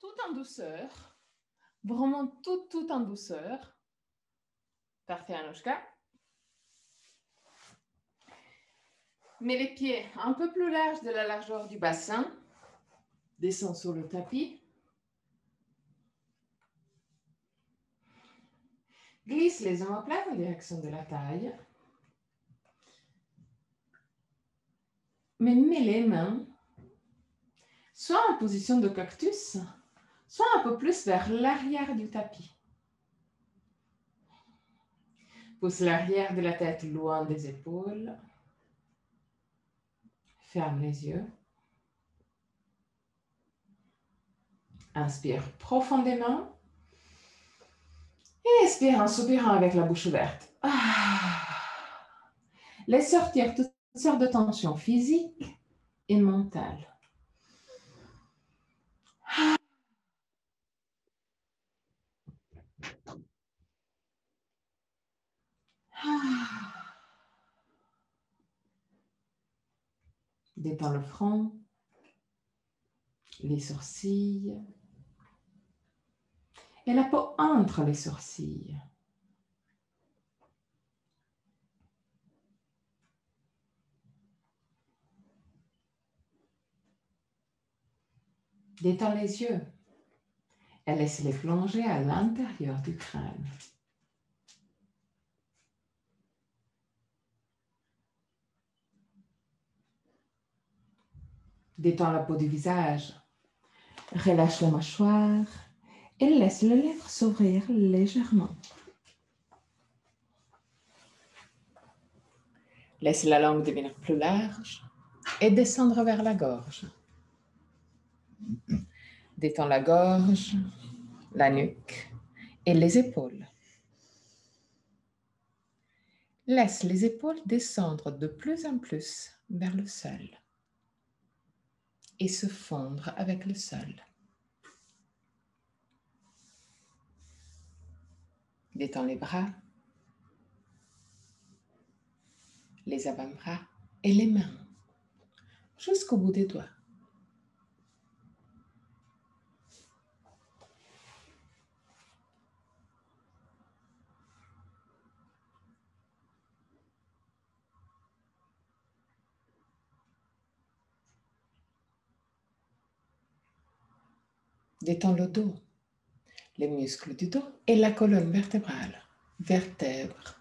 tout en douceur, vraiment tout en douceur. Parfait, Anushka. Mets les pieds un peu plus larges de la largeur du bassin. Descends sur le tapis. Glisse les omoplates en direction de la taille. Mais mets les mains soit en position de cactus, soit un peu plus vers l'arrière du tapis. Pousse l'arrière de la tête loin des épaules. Ferme les yeux. Inspire profondément. Et expire en soupirant avec la bouche ouverte. Laisse sortir toutes sortes de tensions physiques et mentales. Détends le front, les sourcils et la peau entre les sourcils. Détends les yeux et laisse-les plonger à l'intérieur du crâne. Détends la peau du visage. Relâche la mâchoire et laisse les lèvres s'ouvrir légèrement. Laisse la langue devenir plus large et descendre vers la gorge. Détends la gorge, la nuque et les épaules. Laisse les épaules descendre de plus en plus vers le sol et se fondre avec le sol. Détends les bras, les avant-bras et les mains jusqu'au bout des doigts. Détends le dos, les muscles du dos et la colonne vertébrale, vertèbre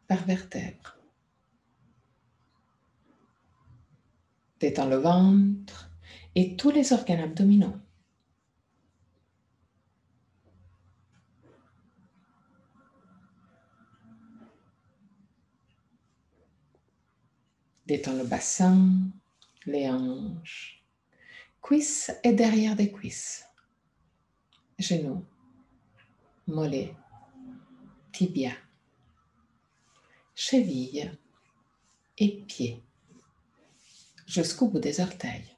par vertèbre. Détends le ventre et tous les organes abdominaux. Détends le bassin, les hanches, cuisses et derrière des cuisses, genoux, mollets, tibia, chevilles et pieds, jusqu'au bout des orteils.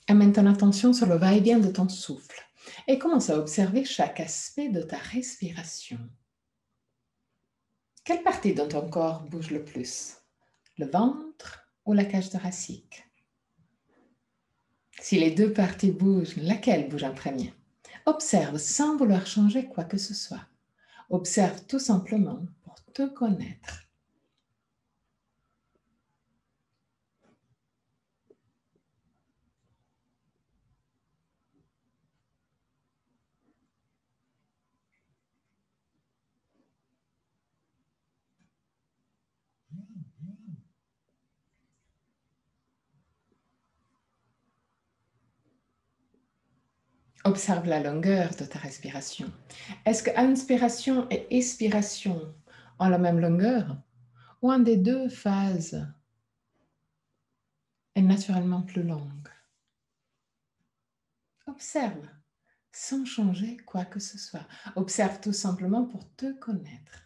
Amène ton attention sur le va-et-vient de ton souffle et commence à observer chaque aspect de ta respiration. Quelle partie de ton corps bouge le plus? Le ventre ou la cage thoracique? Si les deux parties bougent, laquelle bouge en premier? Observe sans vouloir changer quoi que ce soit. Observe tout simplement pour te connaître. Observe la longueur de ta respiration. Est-ce que inspiration et expiration ont la même longueur ou un des deux phases est naturellement plus longue? Observe sans changer quoi que ce soit. Observe tout simplement pour te connaître.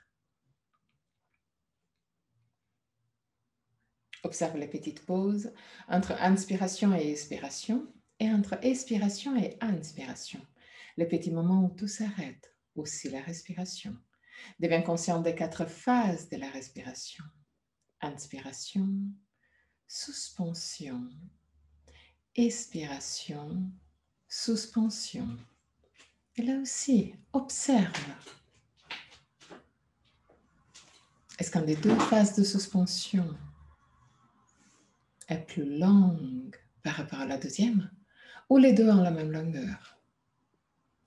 Observe les petites pauses entre inspiration et expiration et entre expiration et inspiration. les petits moments où tout s'arrête, aussi la respiration. Deviens conscient des 4 phases de la respiration. Inspiration, suspension, expiration, suspension. Et là aussi, observe. Est-ce qu'une des 2 phases de suspension est plus longue par rapport à la deuxième, ou les 2 ont la même longueur?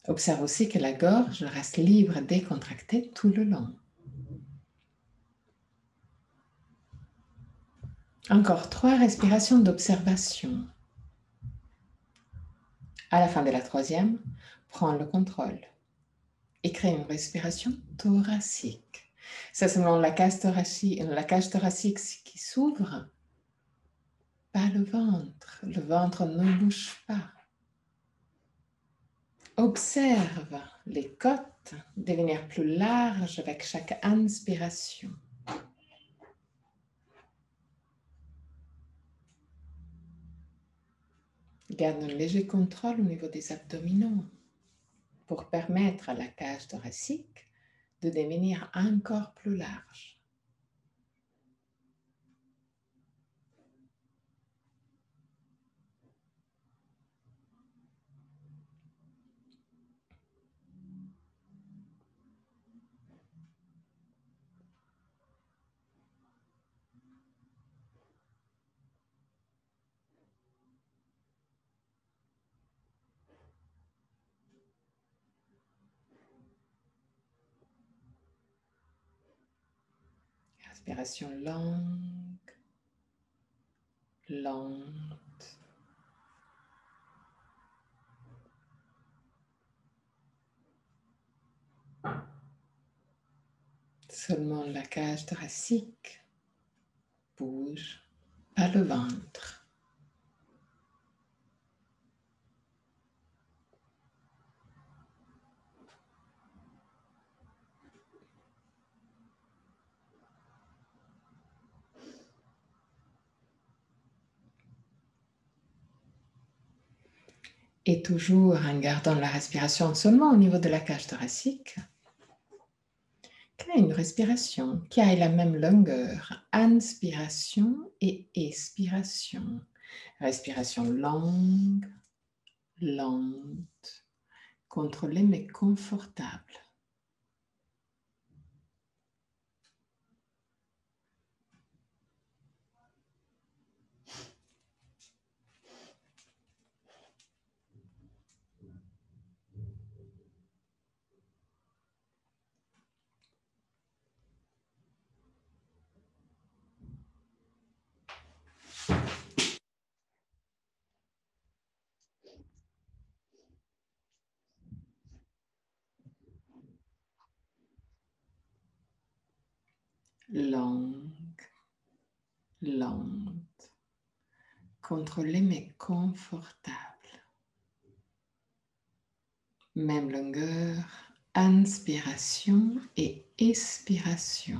Observe aussi que la gorge reste libre et décontractée tout le long. Encore 3 respirations d'observation. À la fin de la 3e, prends le contrôle et crée une respiration thoracique. C'est seulement la cage thoracique qui s'ouvre, pas le ventre. Le ventre ne bouge pas. Observe les côtes devenir plus larges avec chaque inspiration. Garde un léger contrôle au niveau des abdominaux pour permettre à la cage thoracique de devenir encore plus large. Respiration longue, lente. Seulement la cage thoracique bouge, pas le ventre. Et toujours en gardant la respiration seulement au niveau de la cage thoracique, crée une respiration qui ait la même longueur. Inspiration et expiration. Respiration longue, lente, contrôlée mais confortable. Longue, lente, contrôlée mais confortable. Même longueur, inspiration et expiration.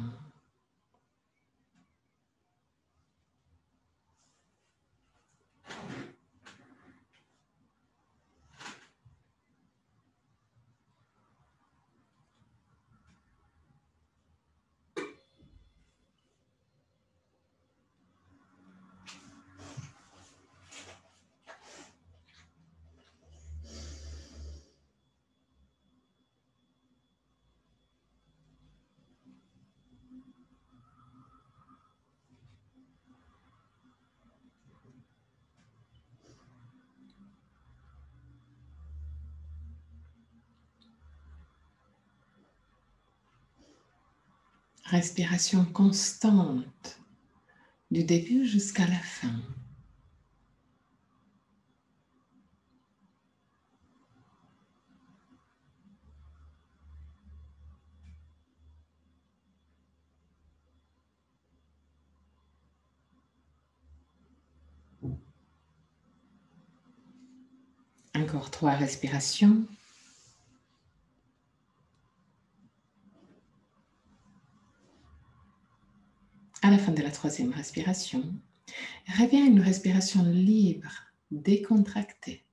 Respiration constante du début jusqu'à la fin. Encore 3 respirations. À la fin de la 3e respiration, reviens à une respiration libre, décontractée.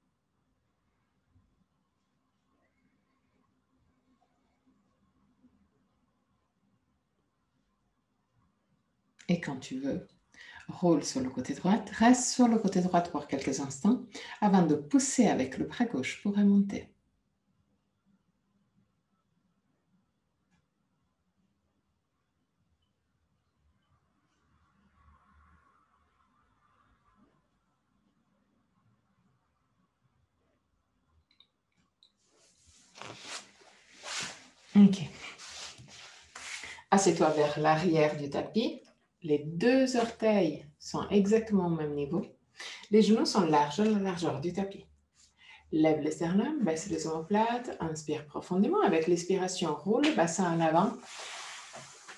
Et quand tu veux, roule sur le côté droit, reste sur le côté droit pour quelques instants avant de pousser avec le bras gauche pour remonter. Ok. Assieds-toi vers l'arrière du tapis. Les deux orteils sont exactement au même niveau. Les genoux sont larges à la largeur du tapis. Lève le sternum, baisse les omoplates, inspire profondément. Avec l'expiration, roule le bassin en avant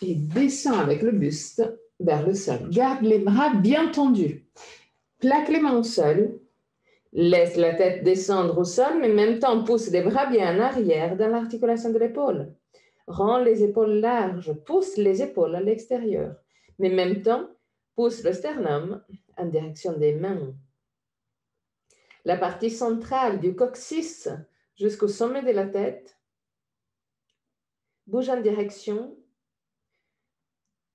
et descend avec le buste vers le sol. Garde les bras bien tendus. Plaque les mains au sol. Laisse la tête descendre au sol, mais en même temps pousse les bras bien en arrière dans l'articulation de l'épaule. Rends les épaules larges, pousse les épaules à l'extérieur, mais en même temps pousse le sternum en direction des mains. La partie centrale du coccyx jusqu'au sommet de la tête bouge en direction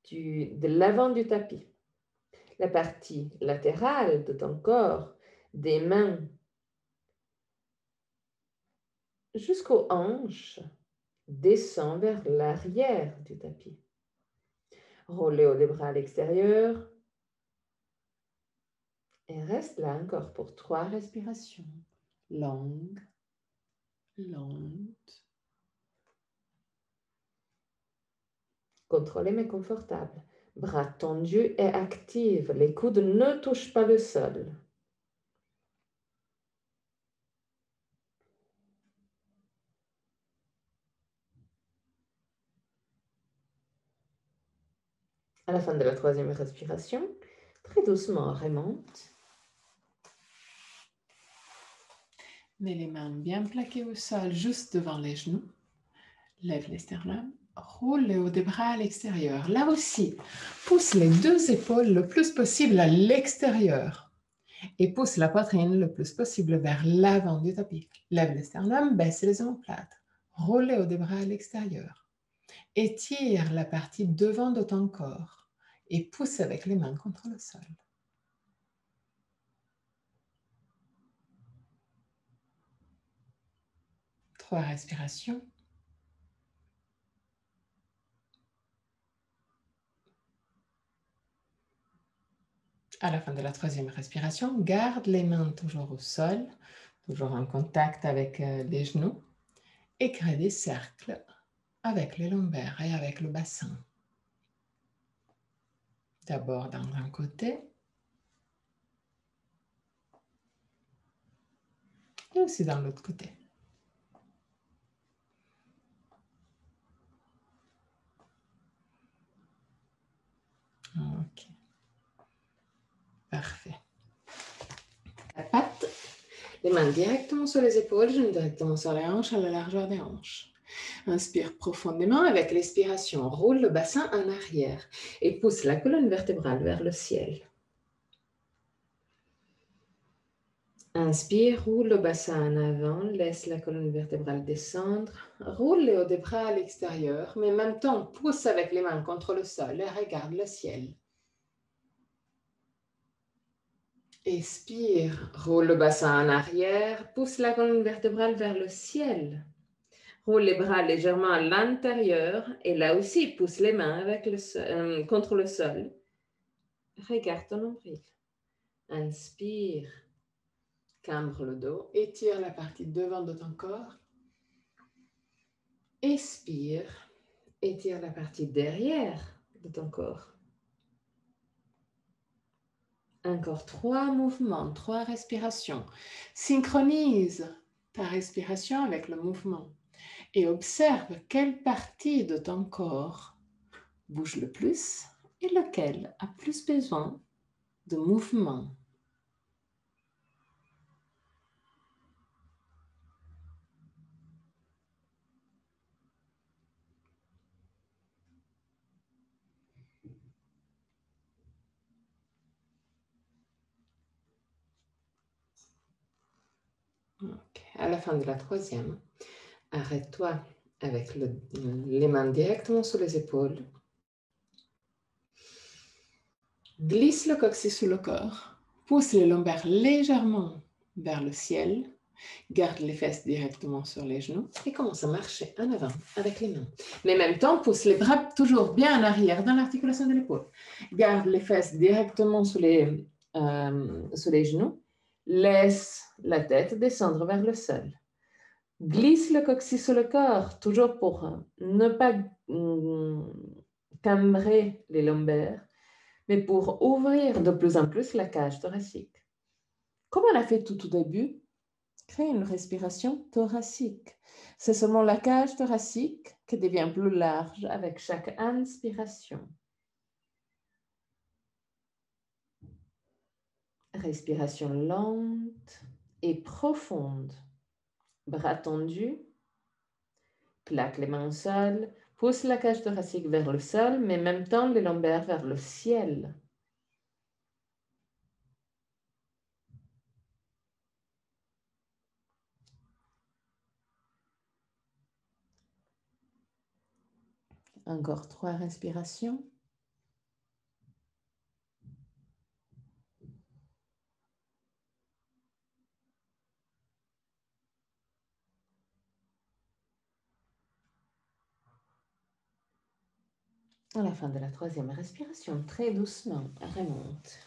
de l'avant du tapis. La partie latérale de ton corps, des mains jusqu'aux hanches, descend vers l'arrière du tapis. Roule les hauts des bras à l'extérieur et reste là encore pour 3 respirations. Longue, lente. Contrôlée mais confortable. Bras tendus et actifs. Les coudes ne touchent pas le sol. À la fin de la 3e respiration, très doucement, remonte. Mets les mains bien plaquées au sol, juste devant les genoux. Lève les sternums. Roule les hauts des bras à l'extérieur. Là aussi, pousse les 2 épaules le plus possible à l'extérieur. Et pousse la poitrine le plus possible vers l'avant du tapis. Lève les sternums, baisse les omoplates. Roule les hauts des bras à l'extérieur. Étire la partie devant de ton corps et pousse avec les mains contre le sol. Trois respirations. À la fin de la 3e respiration, garde les mains toujours au sol, toujours en contact avec les genoux, et crée des cercles avec les lombaires et avec le bassin. D'abord dans un côté, et aussi dans l'autre côté. Ok. Parfait. La patte, les mains directement sur les épaules, genoux directement sur les hanches, à la largeur des hanches. Inspire profondément avec l'expiration. Roule le bassin en arrière et pousse la colonne vertébrale vers le ciel. Inspire, roule le bassin en avant, laisse la colonne vertébrale descendre. Roule les hauts des bras à l'extérieur, mais en même temps pousse avec les mains contre le sol et regarde le ciel. Expire, roule le bassin en arrière, pousse la colonne vertébrale vers le ciel. Roule les bras légèrement à l'intérieur et là aussi pousse les mains contre le sol. Regarde ton nombril. Inspire, cambre le dos, étire la partie devant de ton corps. Expire, étire la partie derrière de ton corps. Encore 3 mouvements, 3 respirations. Synchronise ta respiration avec le mouvement et observe quelle partie de ton corps bouge le plus et lequel a plus besoin de mouvement. Okay. À la fin de la 3e, arrête-toi avec les mains directement sur les épaules. Glisse le coccyx sous le corps. Pousse les lombaires légèrement vers le ciel. Garde les fesses directement sur les genoux et commence à marcher en avant avec les mains. Mais en même temps, pousse les bras toujours bien en arrière dans l'articulation de l'épaule. Garde les fesses directement sous les genoux. Laisse la tête descendre vers le sol. Glisse le coccyx sur le corps, toujours pour ne pas cambrer les lombaires, mais pour ouvrir de plus en plus la cage thoracique. Comme on a fait tout au début, crée une respiration thoracique. C'est seulement la cage thoracique qui devient plus large avec chaque inspiration. Respiration lente et profonde. Bras tendus. Plaque les mains au sol. Pousse la cage thoracique vers le sol, mais en même temps les lombaires vers le ciel. Encore 3 respirations. À la fin de la 3e respiration, très doucement, remonte.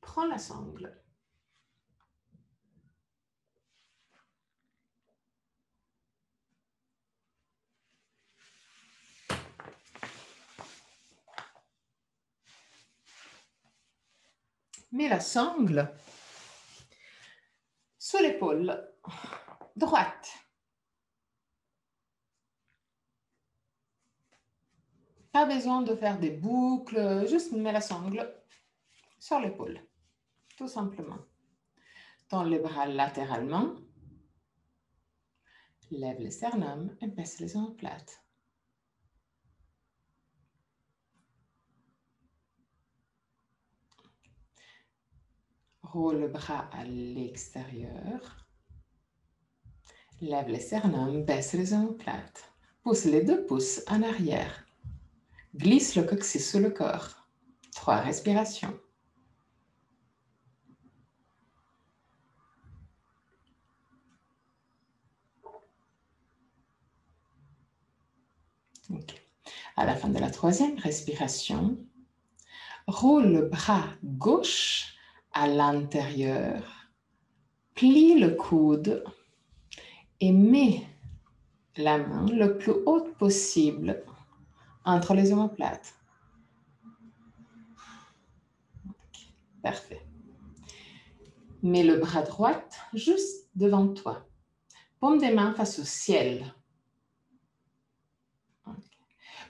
Prends la sangle. Mets la sangle sous l'épaule droite. Pas besoin de faire des boucles, juste mets la sangle sur l'épaule, tout simplement. Tends les bras latéralement. Lève les sternums et baisse les omoplates. Roule le bras à l'extérieur. Lève les sternums, baisse les omoplates. Pousse les 2 pouces en arrière. Glisse le coccyx sous le corps. 3 respirations. Okay. À la fin de la 3e respiration, roule le bras gauche à l'intérieur, plie le coude et mets la main le plus haute possible entre les omoplates. Okay. Parfait. Mets le bras droit juste devant toi. Paume des mains face au ciel. Okay.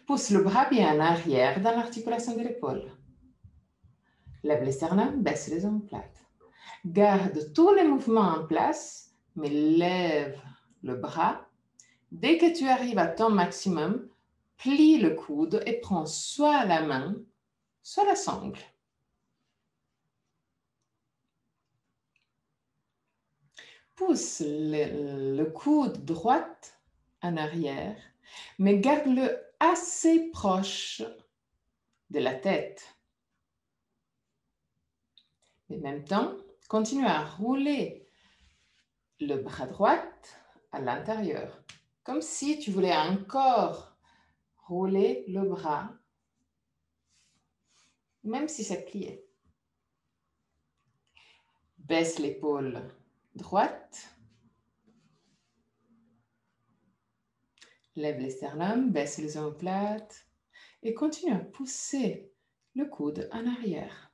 Pousse le bras bien en arrière dans l'articulation de l'épaule. Lève les sternums, baisse les omoplates. Garde tous les mouvements en place, mais lève le bras. Dès que tu arrives à ton maximum, plie le coude et prends soit la main, soit la sangle. Pousse le coude droit en arrière, mais garde-le assez proche de la tête. En même temps, continue à rouler le bras droit à l'intérieur, comme si tu voulais encore rouler le bras, même si c'est plié. Baisse l'épaule droite. Lève les sternums, baisse les omoplates et continue à pousser le coude en arrière.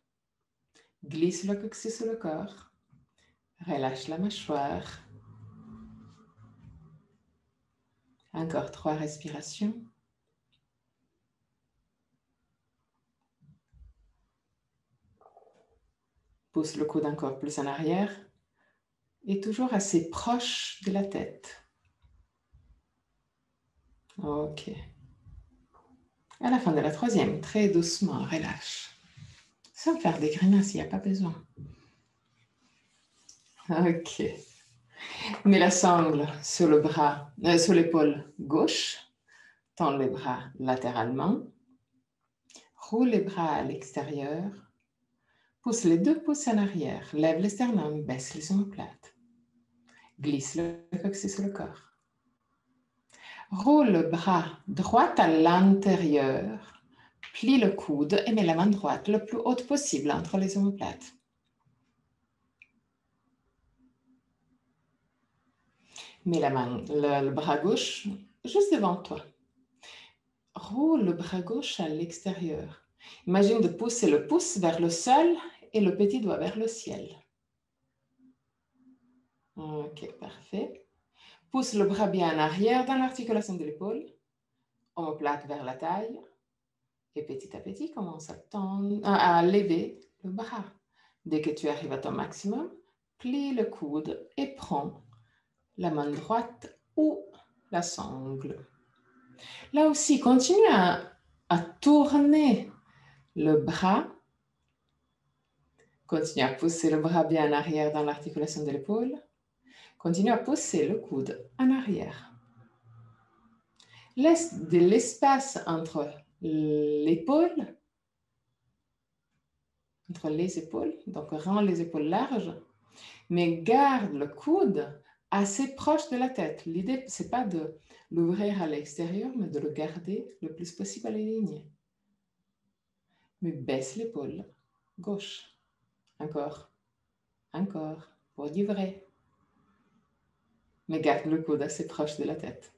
Glisse le coccyx sur le corps. Relâche la mâchoire. Encore 3 respirations. Pousse le coude encore plus en arrière et toujours assez proche de la tête. Ok. À la fin de la 3e, très doucement, relâche. Sans faire des grimaces, il n'y a pas besoin. Ok. Mets la sangle sur le bras, sur l'épaule gauche. Tends les bras latéralement. Roule les bras à l'extérieur. Pousse les deux pouces en arrière. Lève les sternums, baisse les omoplates. Glisse le coccyx sur le corps. Roule le bras droit à l'intérieur. Plie le coude et mets la main droite le plus haute possible entre les omoplates. Mets le bras gauche juste devant toi. Roule le bras gauche à l'extérieur. Imagine de pousser le pouce vers le sol et le petit doigt vers le ciel. Ok, parfait. Pousse le bras bien en arrière dans l'articulation de l'épaule. Omoplate vers la taille. Et petit à petit, commence à lever le bras. Dès que tu arrives à ton maximum, plie le coude et prends la main droite ou la sangle. Là aussi, continue à tourner le bras. Continue à pousser le bras bien en arrière dans l'articulation de l'épaule. Continue à pousser le coude en arrière. Laisse de l'espace entre les épaules, donc rends les épaules larges, mais garde le coude assez proche de la tête. L'idée, ce n'est pas de l'ouvrir à l'extérieur, mais de le garder le plus possible aligné. Mais baisse l'épaule gauche. Encore, pour du vrai. Mais garde le coude assez proche de la tête.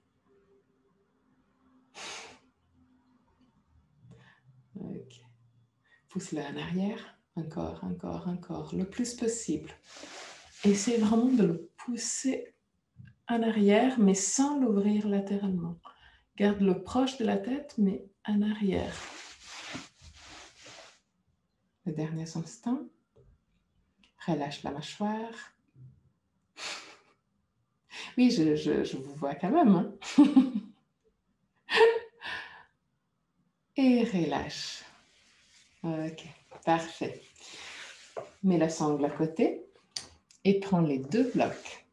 Okay. Pousse-le en arrière. Encore, le plus possible. Essaie vraiment de le pousser en arrière, mais sans l'ouvrir latéralement. Garde-le proche de la tête, mais en arrière. Les derniers instants. Relâche la mâchoire. Oui, je vous vois quand même. Hein? Et relâche. Ok, parfait. Mets la sangle à côté et prends les deux blocs.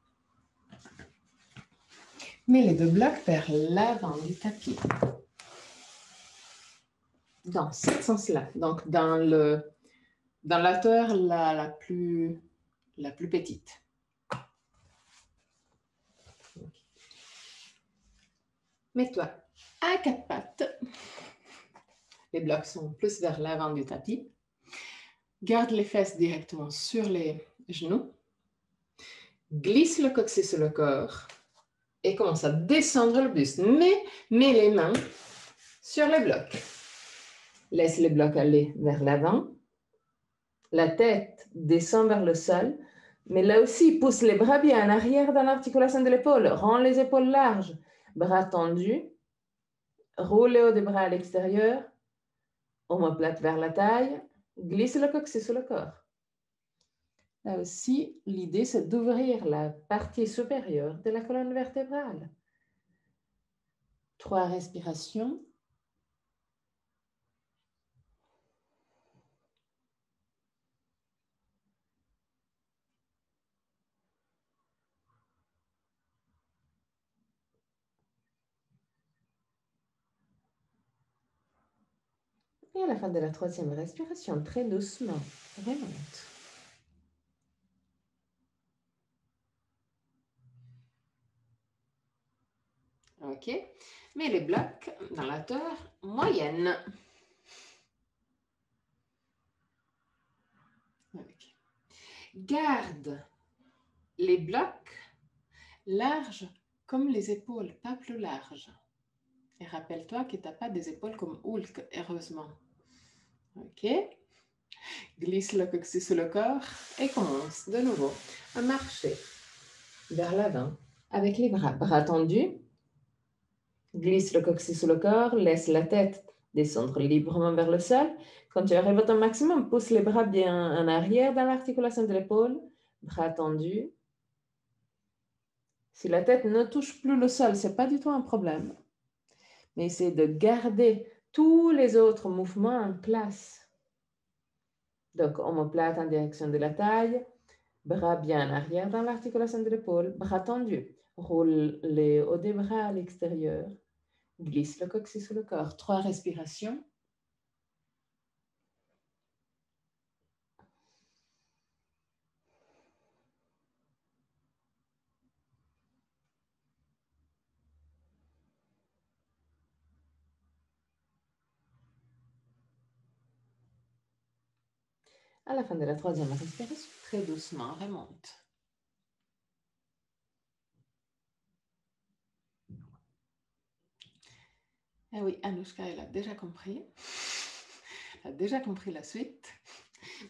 Mets les deux blocs vers l'avant du tapis. Dans ce sens-là. Donc, dans la hauteur la plus petite. Mets-toi à quatre pattes. Les blocs sont plus vers l'avant du tapis. Garde les fesses directement sur les genoux. Glisse le coccyx sur le corps et commence à descendre le buste. Mets les mains sur les blocs. Laisse les blocs aller vers l'avant. La tête descend vers le sol. Mais là aussi, pousse les bras bien en arrière dans l'articulation de l'épaule. Rends les épaules larges. Bras tendus. Roule les hauts des bras à l'extérieur. Omoplate vers la taille. Glisse le coccyx sur le corps. Là aussi, l'idée, c'est d'ouvrir la partie supérieure de la colonne vertébrale. 3 respirations. Et à la fin de la 3e respiration, très doucement, remonte. OK. Mets les blocs dans la hauteur moyenne. Okay. Garde les blocs larges comme les épaules, pas plus larges. Et rappelle-toi que tu n'as pas des épaules comme Hulk, heureusement. OK. Glisse le coccyx sur le corps et commence de nouveau à marcher vers l'avant avec les bras tendus. Glisse le coccyx sur le corps, laisse la tête descendre librement vers le sol. Quand tu arrives à ton maximum, pousse les bras bien en arrière dans l'articulation de l'épaule, bras tendus. Si la tête ne touche plus le sol, ce n'est pas du tout un problème. Mais essaie de garder tous les autres mouvements en place. Donc, omoplate en direction de la taille, Bras bien arrière dans l'articulation de l'épaule, bras tendus. Roule les hauts des bras à l'extérieur. Glisse le coccyx sur le corps. 3 respirations. À la fin de la 3e respiration, très doucement, remonte. Eh oui, Anouchka, elle a déjà compris. Elle a déjà compris la suite.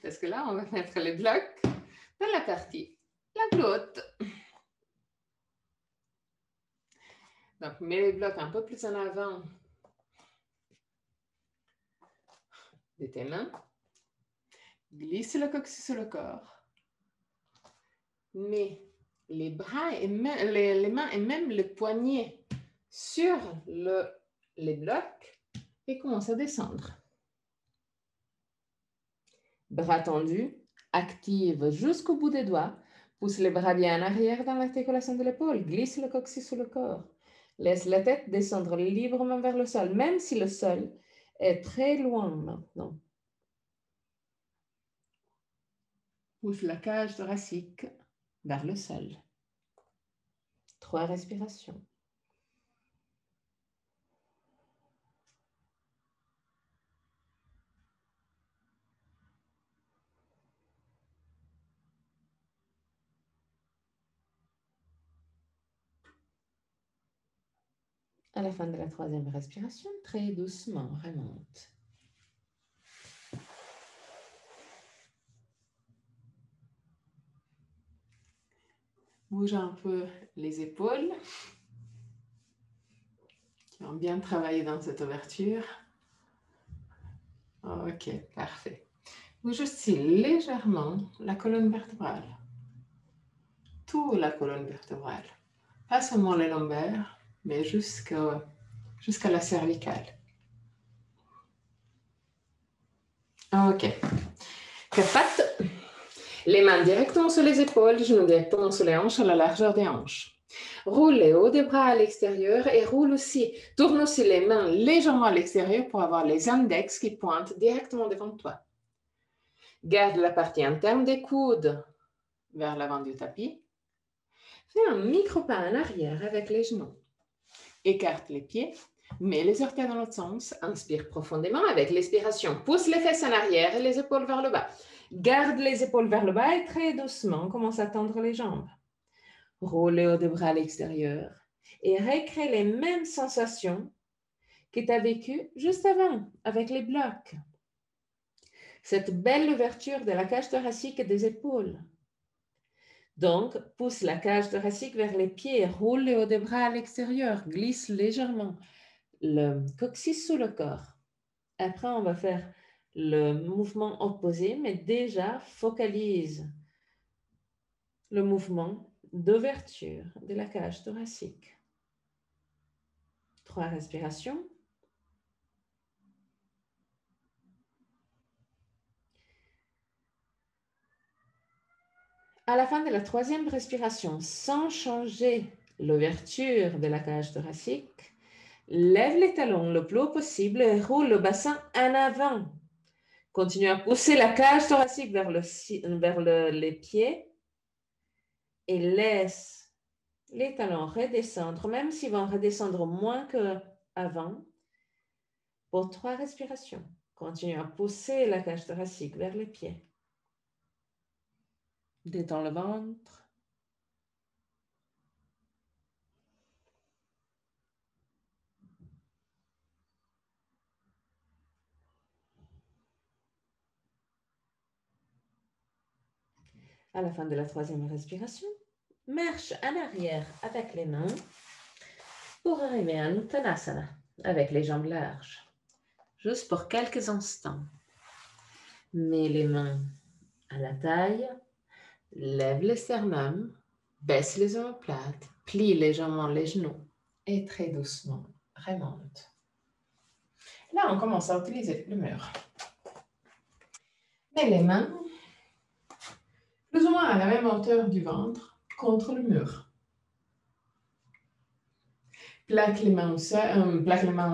Parce que là, on va mettre les blocs dans la partie la glotte. Donc, mets les blocs un peu plus en avant de tes mains. Glisse le coccyx sur le corps. Mets les bras et les mains et même le poignet sur les blocs et commence à descendre. Bras tendus, active jusqu'au bout des doigts. Pousse les bras bien en arrière dans l'articulation de l'épaule. Glisse le coccyx sur le corps. Laisse la tête descendre librement vers le sol, même si le sol est très loin maintenant. Pousse la cage thoracique vers le sol. 3 respirations. À la fin de la 3e respiration, très doucement, remonte. Bouge un peu les épaules qui ont bien travaillé dans cette ouverture. Ok, parfait. Bouge aussi légèrement la colonne vertébrale. Toute la colonne vertébrale. Pas seulement les lombaires, mais jusqu'à la cervicale. Ok. Quatre pattes. Les mains directement sur les épaules, genoux directement sur les hanches à la largeur des hanches. Roule les hauts des bras à l'extérieur et tourne aussi les mains légèrement à l'extérieur pour avoir les index qui pointent directement devant toi. Garde la partie interne des coudes vers l'avant du tapis. Fais un micro-pas en arrière avec les genoux. Écarte les pieds, mets les orteils dans l'autre sens, inspire profondément avec l'expiration. Pousse les fesses en arrière et les épaules vers le bas. Garde les épaules vers le bas et très doucement, commence à tendre les jambes. Roule les hauts des bras à l'extérieur et recrée les mêmes sensations que tu as vécues juste avant avec les blocs. Cette belle ouverture de la cage thoracique et des épaules. Donc, pousse la cage thoracique vers les pieds, roule les hauts des bras à l'extérieur, glisse légèrement le coccyx sous le corps. Après, on va faire le mouvement opposé, mais déjà focalise le mouvement d'ouverture de la cage thoracique. 3 respirations. À la fin de la 3e respiration, sans changer l'ouverture de la cage thoracique, lève les talons le plus haut possible et roule le bassin en avant. Continue à pousser la cage thoracique vers les pieds et laisse les talons redescendre, même s'ils vont redescendre moins qu'avant, pour 3 respirations. Continue à pousser la cage thoracique vers les pieds. Détends le ventre. À la fin de la 3e respiration, marche en arrière avec les mains pour arriver à Uttanasana avec les jambes larges. Juste pour quelques instants. Mets les mains à la taille, lève le sternum, baisse les omoplates, plie légèrement les genoux et très doucement remonte. Là, on commence à utiliser le mur. Mets les mains plus ou moins à la même hauteur du ventre, contre le mur. Plaque les mains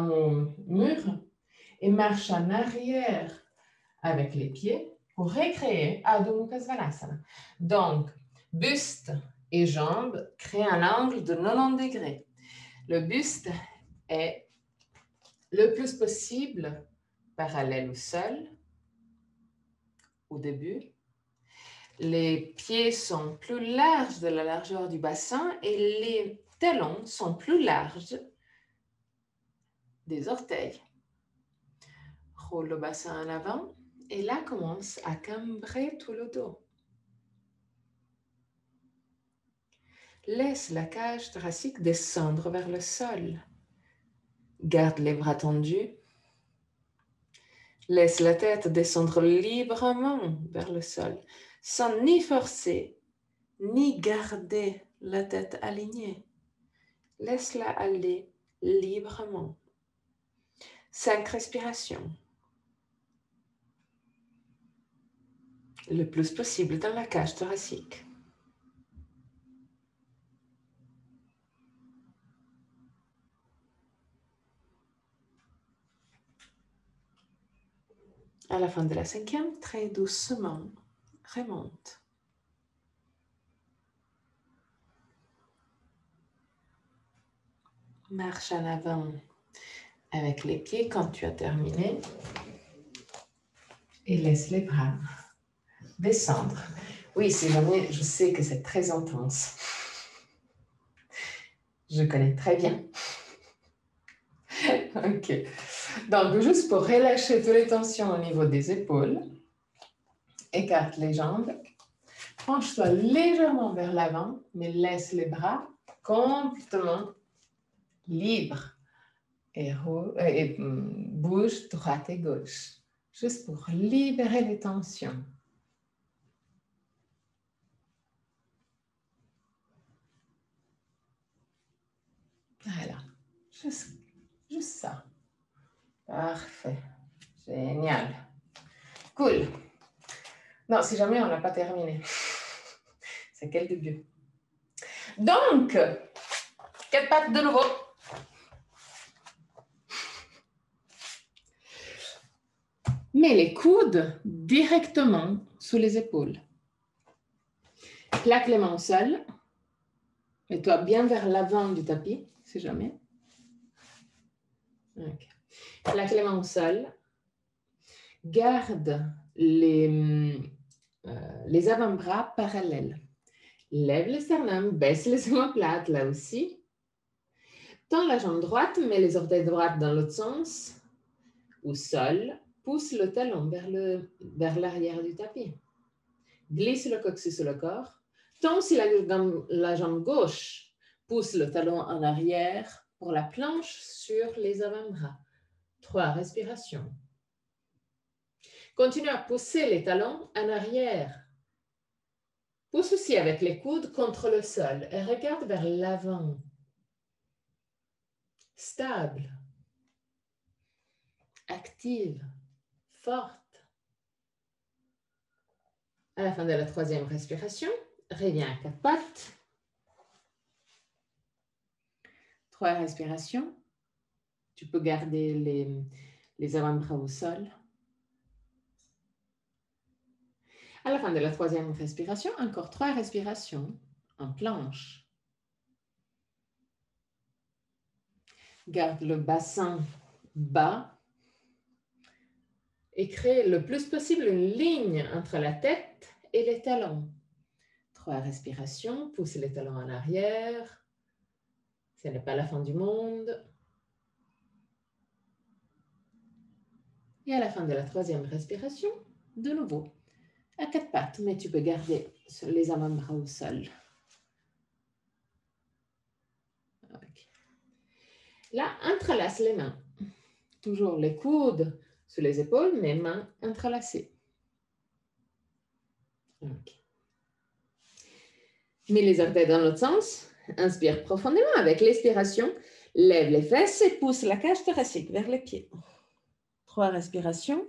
au mur et marche en arrière avec les pieds pour recréer Adho Mukha Svanasana. Donc, buste et jambes créent un angle de 90 degrés. Le buste est le plus possible parallèle au sol au début. Les pieds sont plus larges de la largeur du bassin et les talons sont plus larges des orteils. Roule le bassin en avant et là commence à cambrer tout le dos. Laisse la cage thoracique descendre vers le sol. Garde les bras tendus. Laisse la tête descendre librement vers le sol, sans ni forcer, ni garder la tête alignée. Laisse-la aller librement. 5 respirations. Le plus possible dans la cage thoracique. À la fin de la 5e, très doucement, remonte. Marche en avant avec les pieds quand tu as terminé. Et laisse les bras descendre. Oui, si jamais, je sais que c'est très intense. Je connais très bien. Ok. Donc, juste pour relâcher toutes les tensions au niveau des épaules, écarte les jambes. Penche-toi légèrement vers l'avant, mais laisse les bras complètement libres. Et bouge droite et gauche. Juste pour libérer les tensions. Voilà. Juste ça. Parfait. Génial. Cool. Non, si jamais on n'a pas terminé. C'est quel début. Donc, 4 pattes de nouveau. Mets les coudes directement sous les épaules. Plaque les mains au sol. Mets-toi bien vers l'avant du tapis, si jamais. Okay. Plaque les mains au sol. Garde les avant-bras parallèles. Lève le sternum, baisse les omoplates là aussi. Tends la jambe droite, mets les orteils droits dans l'autre sens. Au sol, pousse le talon vers l'arrière du tapis. Glisse le coccyx sur le corps. Tends aussi la jambe gauche. Pousse le talon en arrière pour la planche sur les avant-bras. 3 respirations. Continue à pousser les talons en arrière. Pousse aussi avec les coudes contre le sol et regarde vers l'avant. Stable, active, forte. À la fin de la 3e respiration, reviens à 4 pattes. 3 respirations. Tu peux garder les avant-bras au sol. À la fin de la 3e respiration, encore 3 respirations en planche. Garde le bassin bas et crée le plus possible une ligne entre la tête et les talons. 3 respirations, pousse les talons en arrière. Ce n'est pas la fin du monde. Et à la fin de la 3e respiration, de nouveau, à 4 pattes, mais tu peux garder les avant-bras au sol. Okay. Là, entrelace les mains. Toujours les coudes sur les épaules, mais mains entrelacées. Okay. Mets les orteils dans l'autre sens. Inspire profondément avec l'expiration. Lève les fesses et pousse la cage thoracique vers les pieds. 3 respirations.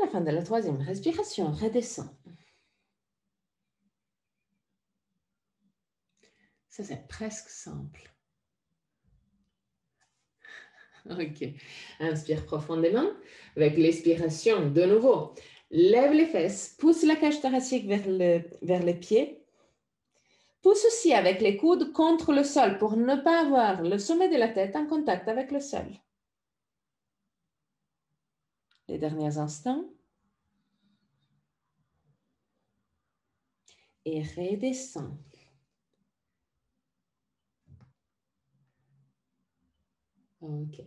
la fin de la troisième respiration, redescends. Ça, c'est presque simple. Ok. Inspire profondément. Avec l'expiration, de nouveau, lève les fesses, pousse la cage thoracique vers les pieds. Pousse aussi avec les coudes contre le sol pour ne pas avoir le sommet de la tête en contact avec le sol. Les derniers instants. Et redescends. Ok.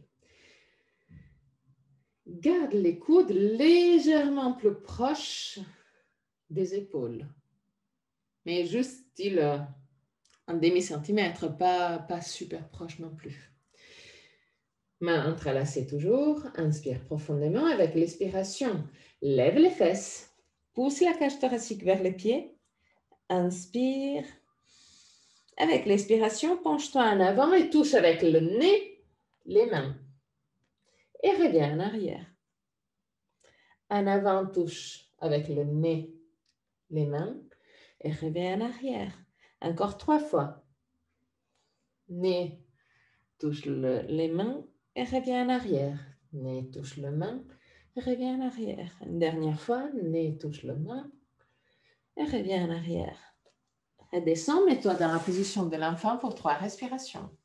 Garde les coudes légèrement plus proches des épaules. Mais juste, style un demi-centimètre, pas super proche non plus. Mains entrelacées toujours. Inspire profondément avec l'expiration. Lève les fesses. Pousse la cage thoracique vers les pieds. Inspire. Avec l'expiration, penche-toi en avant et touche avec le nez les mains. Et reviens en arrière. En avant, touche avec le nez les mains. Et reviens en arrière. Encore 3 fois. Nez touche les mains et reviens en arrière. Nez touche le main et reviens en arrière. Une dernière fois, nez touche le main et reviens en arrière. Redescends, mets-toi dans la position de l'enfant pour 3 respirations.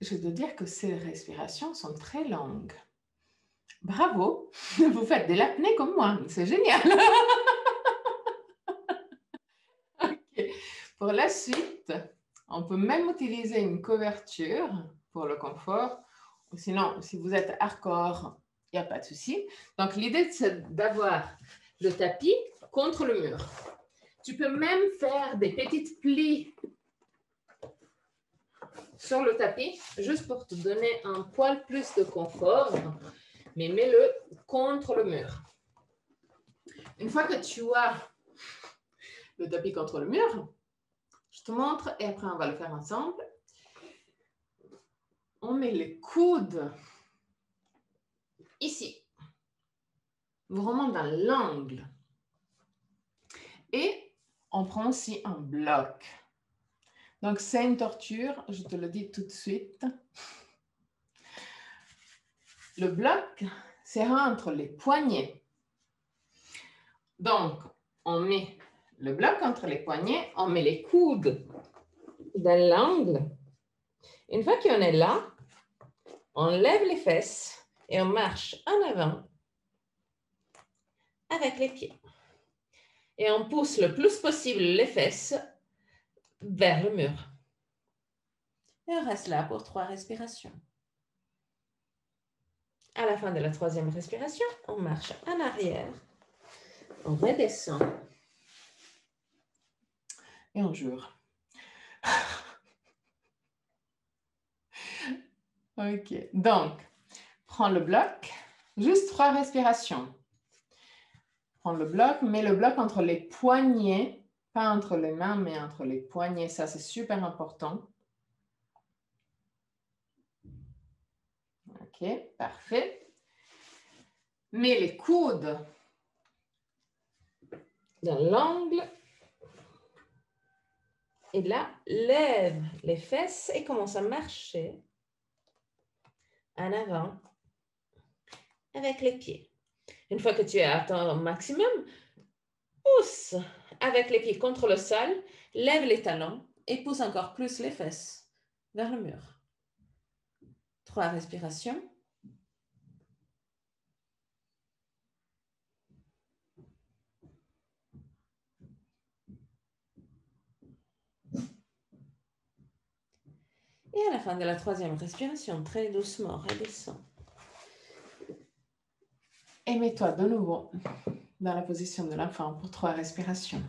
Je dois dire que ces respirations sont très longues. Bravo, vous faites de l'apnée comme moi, c'est génial. Okay. Pour la suite, on peut même utiliser une couverture pour le confort. Ou sinon, si vous êtes hardcore, il n'y a pas de souci. Donc, l'idée, c'est d'avoir le tapis contre le mur. Tu peux même faire des petites plis sur le tapis, juste pour te donner un poil plus de confort, mais mets-le contre le mur. Une fois que tu as le tapis contre le mur, je te montre et après on va le faire ensemble. On met les coudes ici. Vous remontez dans l'angle. Et on prend aussi un bloc. Donc, c'est une torture, je te le dis tout de suite. Le bloc, c'est entre les poignets. Donc, on met le bloc entre les poignets, on met les coudes dans l'angle. Une fois qu'on est là, on lève les fesses et on marche en avant avec les pieds. Et on pousse le plus possible les fesses vers le mur. Et on reste là pour 3 respirations. À la fin de la 3e respiration, on marche en arrière, on redescend et on jure. Ok, donc, prends le bloc, juste 3 respirations. Prends le bloc, mets le bloc entre les poignets, pas entre les mains, mais entre les poignets. Ça, c'est super important. Ok, parfait. Mets les coudes dans l'angle. Et là, lève les fesses et commence à marcher en avant avec les pieds. Une fois que tu es à ton maximum, pousse avec les pieds contre le sol, lève les talons et pousse encore plus les fesses vers le mur. 3 respirations. Et à la fin de la 3e respiration, très doucement, redescends. Et mets-toi de nouveau dans la position de l'enfant pour 3 respirations.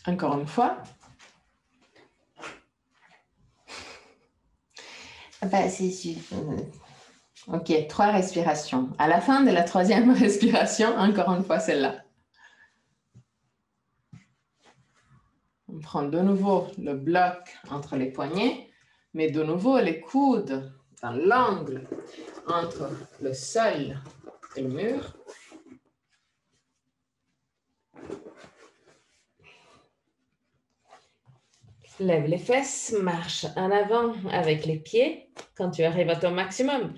Encore une fois. Ok, 3 respirations. À la fin de la 3e respiration, encore une fois celle-là. On prend de nouveau le bloc entre les poignets, mais de nouveau les coudes dans l'angle entre le sol et le mur. Lève les fesses, marche en avant avec les pieds. Quand tu arrives à ton maximum,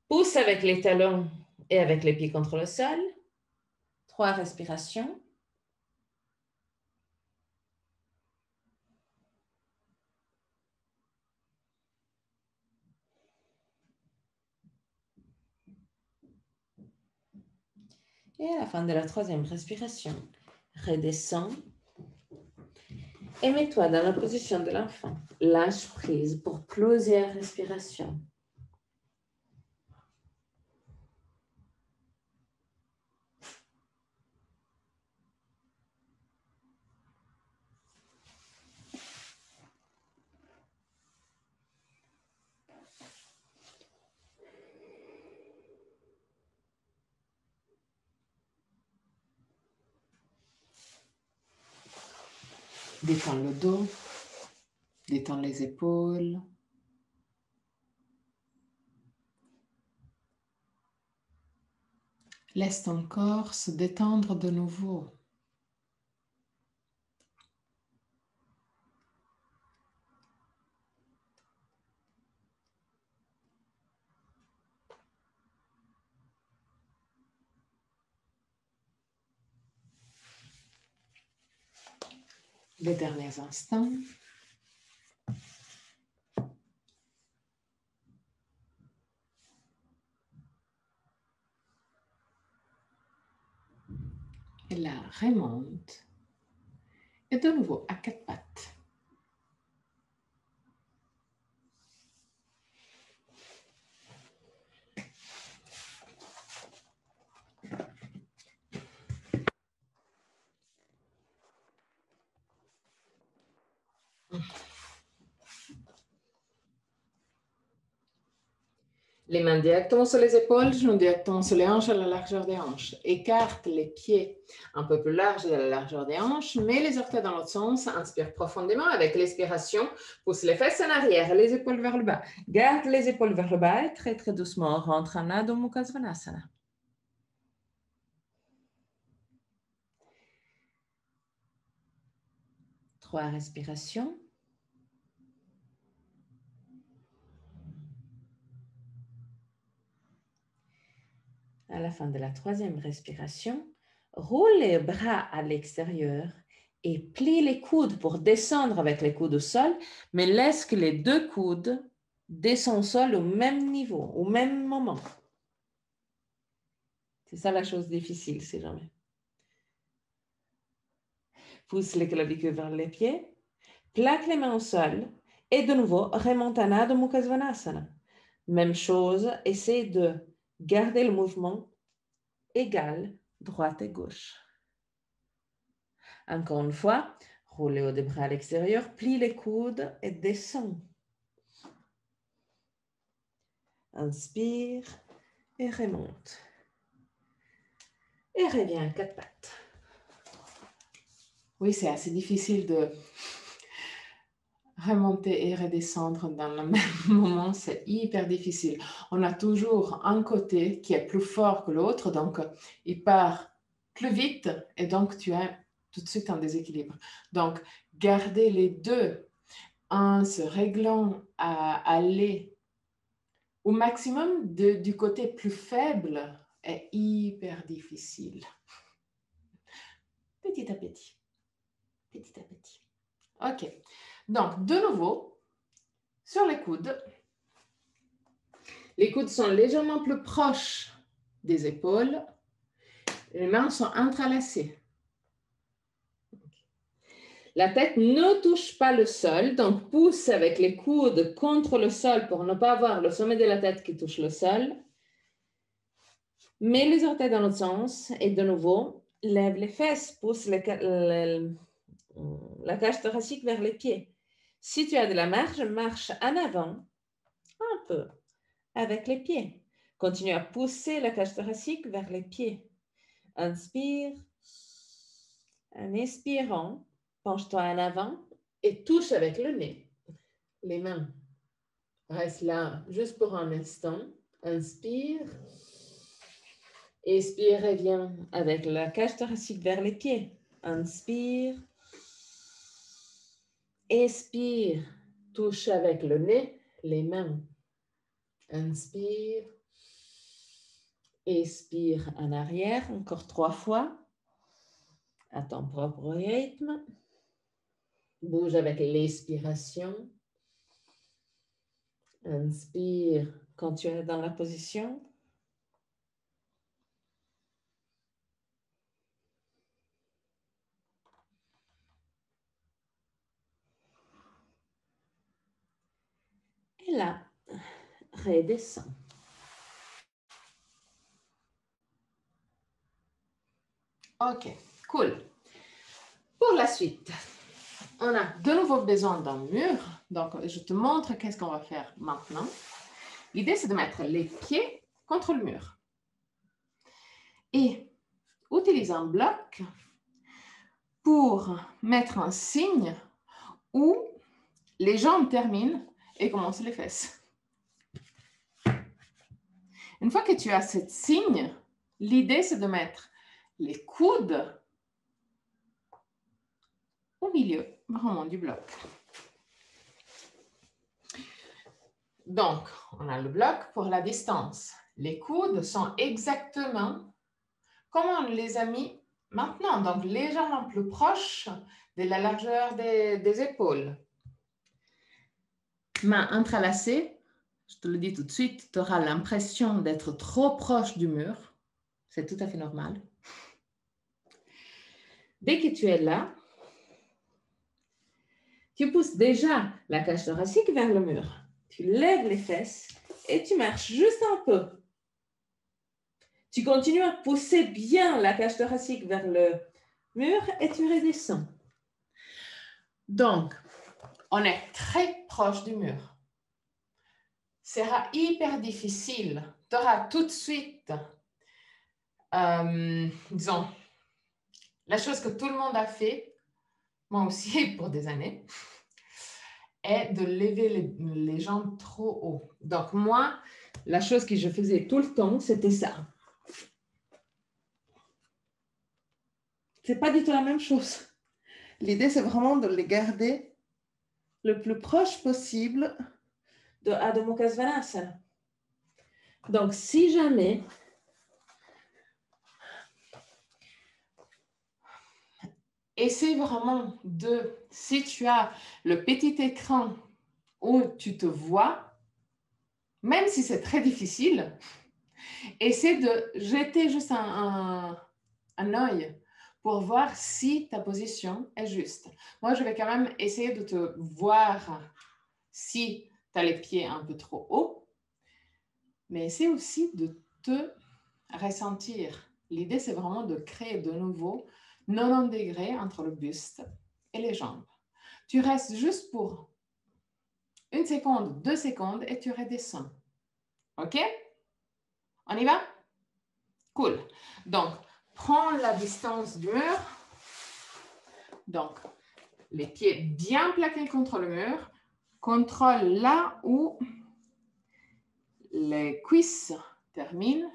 pousse avec les talons et avec les pieds contre le sol. 3 respirations. Et à la fin de la 3e respiration, redescends. Et mets-toi dans la position de l'enfant. Lâche prise pour plusieurs respirations. Détends le dos, détends les épaules. Laisse ton corps se détendre de nouveau. Les derniers instants. Et là, remonte. Et de nouveau à 4 pattes. Les mains directement sur les épaules, genoux directement sur les hanches à la largeur des hanches. Écarte les pieds un peu plus larges de la largeur des hanches. Mets les orteils dans l'autre sens. Inspire profondément avec l'expiration. Pousse les fesses en arrière, les épaules vers le bas. Garde les épaules vers le bas et très très doucement rentre en Adho Mukha Svanasana. Trois respirations. À la fin de la 3e respiration, roule les bras à l'extérieur et plie les coudes pour descendre avec les coudes au sol, mais laisse que les 2 coudes descendent au sol au même niveau, au même moment. C'est ça la chose difficile, si jamais. Pousse les clavicules vers les pieds, plaque les mains au sol et de nouveau remonte en Adho Mukha Svanasana. Même chose, essaie de garder le mouvement égal, droite et gauche. Encore une fois, roule les hauts des bras à l'extérieur, plie les coudes et descends. Inspire et remonte. Et reviens à 4 pattes. Oui, c'est assez difficile de remonter et redescendre dans le même moment. C'est hyper difficile. On a toujours un côté qui est plus fort que l'autre, donc il part plus vite et donc tu es tout de suite en déséquilibre. Donc, garder les deux en se réglant à aller au maximum du côté plus faible est hyper difficile. Petit à petit. Petit à petit. OK. Donc, de nouveau, sur les coudes. Les coudes sont légèrement plus proches des épaules. Les mains sont entrelacées. La tête ne touche pas le sol, donc pousse avec les coudes contre le sol pour ne pas avoir le sommet de la tête qui touche le sol. Mets les orteils dans l'autre sens et de nouveau, lève les fesses, pousse la cage thoracique vers les pieds. Si tu as de la marge, marche en avant un peu avec les pieds. Continue à pousser la cage thoracique vers les pieds. Inspire. En expirant, penche-toi en avant et touche avec le nez les mains. Reste là juste pour un instant. Inspire. Expire et viens avec la cage thoracique vers les pieds. Inspire. Expire. Touche avec le nez les mains. Inspire. Expire en arrière, encore 3 fois. À ton propre rythme. Bouge avec l'expiration. Inspire quand tu es dans la position. Et là, redescends. Ok, cool. Pour la suite, on a de nouveau besoin d'un mur. Donc, je te montre qu'est-ce qu'on va faire maintenant. L'idée, c'est de mettre les pieds contre le mur. Et utilise un bloc pour mettre un signe où les jambes terminent et commencent les fesses. Une fois que tu as ce signe, l'idée, c'est de mettre les coudes au milieu, vraiment du bloc. Donc, on a le bloc pour la distance. Les coudes sont exactement comme on les a mis maintenant, donc légèrement plus proches de la largeur des épaules. Mains entrelacées, je te le dis tout de suite, tu auras l'impression d'être trop proche du mur. C'est tout à fait normal. Dès que tu es là, tu pousses déjà la cage thoracique vers le mur. Tu lèves les fesses et tu marches juste un peu. Tu continues à pousser bien la cage thoracique vers le mur et tu redescends. Donc, on est très proche du mur. Ce sera hyper difficile. Tu auras tout de suite, disons, la chose que tout le monde a fait, moi aussi pour des années, est de lever les jambes trop haut. Donc moi, la chose que je faisais tout le temps, c'était ça. C'est pas du tout la même chose. L'idée, c'est vraiment de les garder le plus proche possible de Adho Mukha Svanasana. Donc, si jamais essaie vraiment de, si tu as le petit écran où tu te vois, même si c'est très difficile, essaie de jeter juste un œil pour voir si ta position est juste. Moi, je vais quand même essayer de te voir si tu as les pieds un peu trop hauts, mais essaie aussi de te ressentir. L'idée, c'est vraiment de créer de nouveau 90 degrés entre le buste et les jambes. Tu restes juste pour 1 seconde, 2 secondes et tu redescends. OK? On y va? Cool. Donc, prends la distance du mur. Donc, les pieds bien plaqués contre le mur. Contrôle là où les cuisses terminent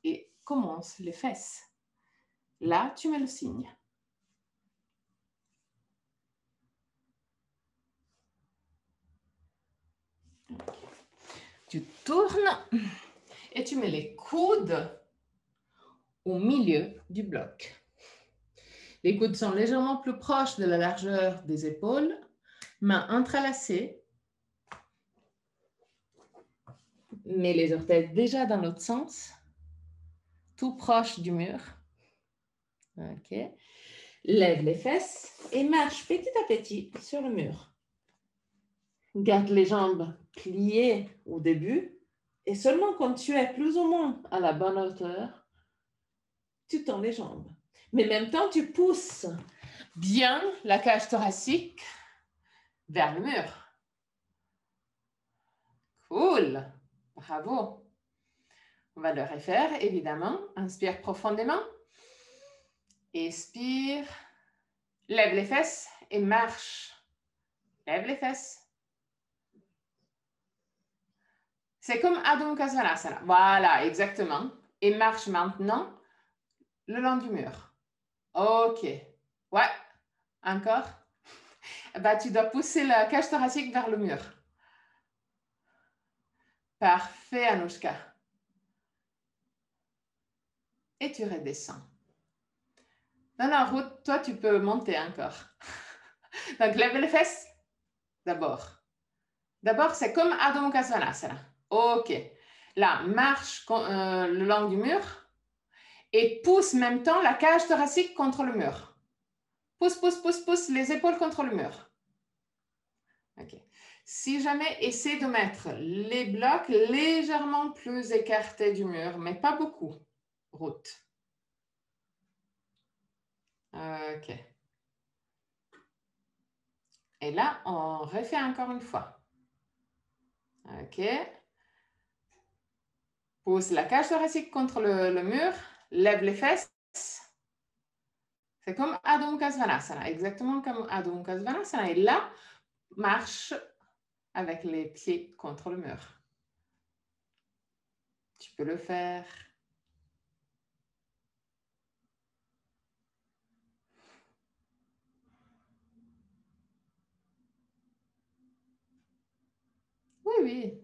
et commencent les fesses. Là, tu mets le signe. Tu tournes et tu mets les coudes au milieu du bloc. Les coudes sont légèrement plus proches de la largeur des épaules, mains entrelacées. Mets les orteils déjà dans l'autre sens, tout proche du mur. OK. Lève les fesses et marche petit à petit sur le mur. Garde les jambes pliées au début et seulement quand tu es plus ou moins à la bonne hauteur, tu tends les jambes. Mais en même temps, tu pousses bien la cage thoracique vers le mur. Cool. Bravo. On va le refaire, évidemment. Inspire profondément. Expire. Lève les fesses et marche. Lève les fesses. C'est comme Adho Mukha Svanasana. Voilà, exactement. Et marche maintenant le long du mur. OK. Ouais. Encore. Bah, tu dois pousser la cage thoracique vers le mur. Parfait, Anushka. Et tu redescends. Non, non, Ruth, toi, tu peux monter encore. Donc, lève les fesses d'abord. D'abord, c'est comme Adho Mukha Svanasana. OK. Là, marche le long du mur et pousse en même temps la cage thoracique contre le mur. Pousse, pousse, pousse, pousse les épaules contre le mur. OK. Si jamais, essaie de mettre les blocs légèrement plus écartés du mur, mais pas beaucoup. Ruth. OK. Et là, on refait encore une fois. OK. Pousse la cage thoracique contre le mur. Lève les fesses. C'est comme Adho Mukha Svanasana. Exactement comme Adho Mukha Svanasana. Et là, marche avec les pieds contre le mur. Tu peux le faire. Oui, oui.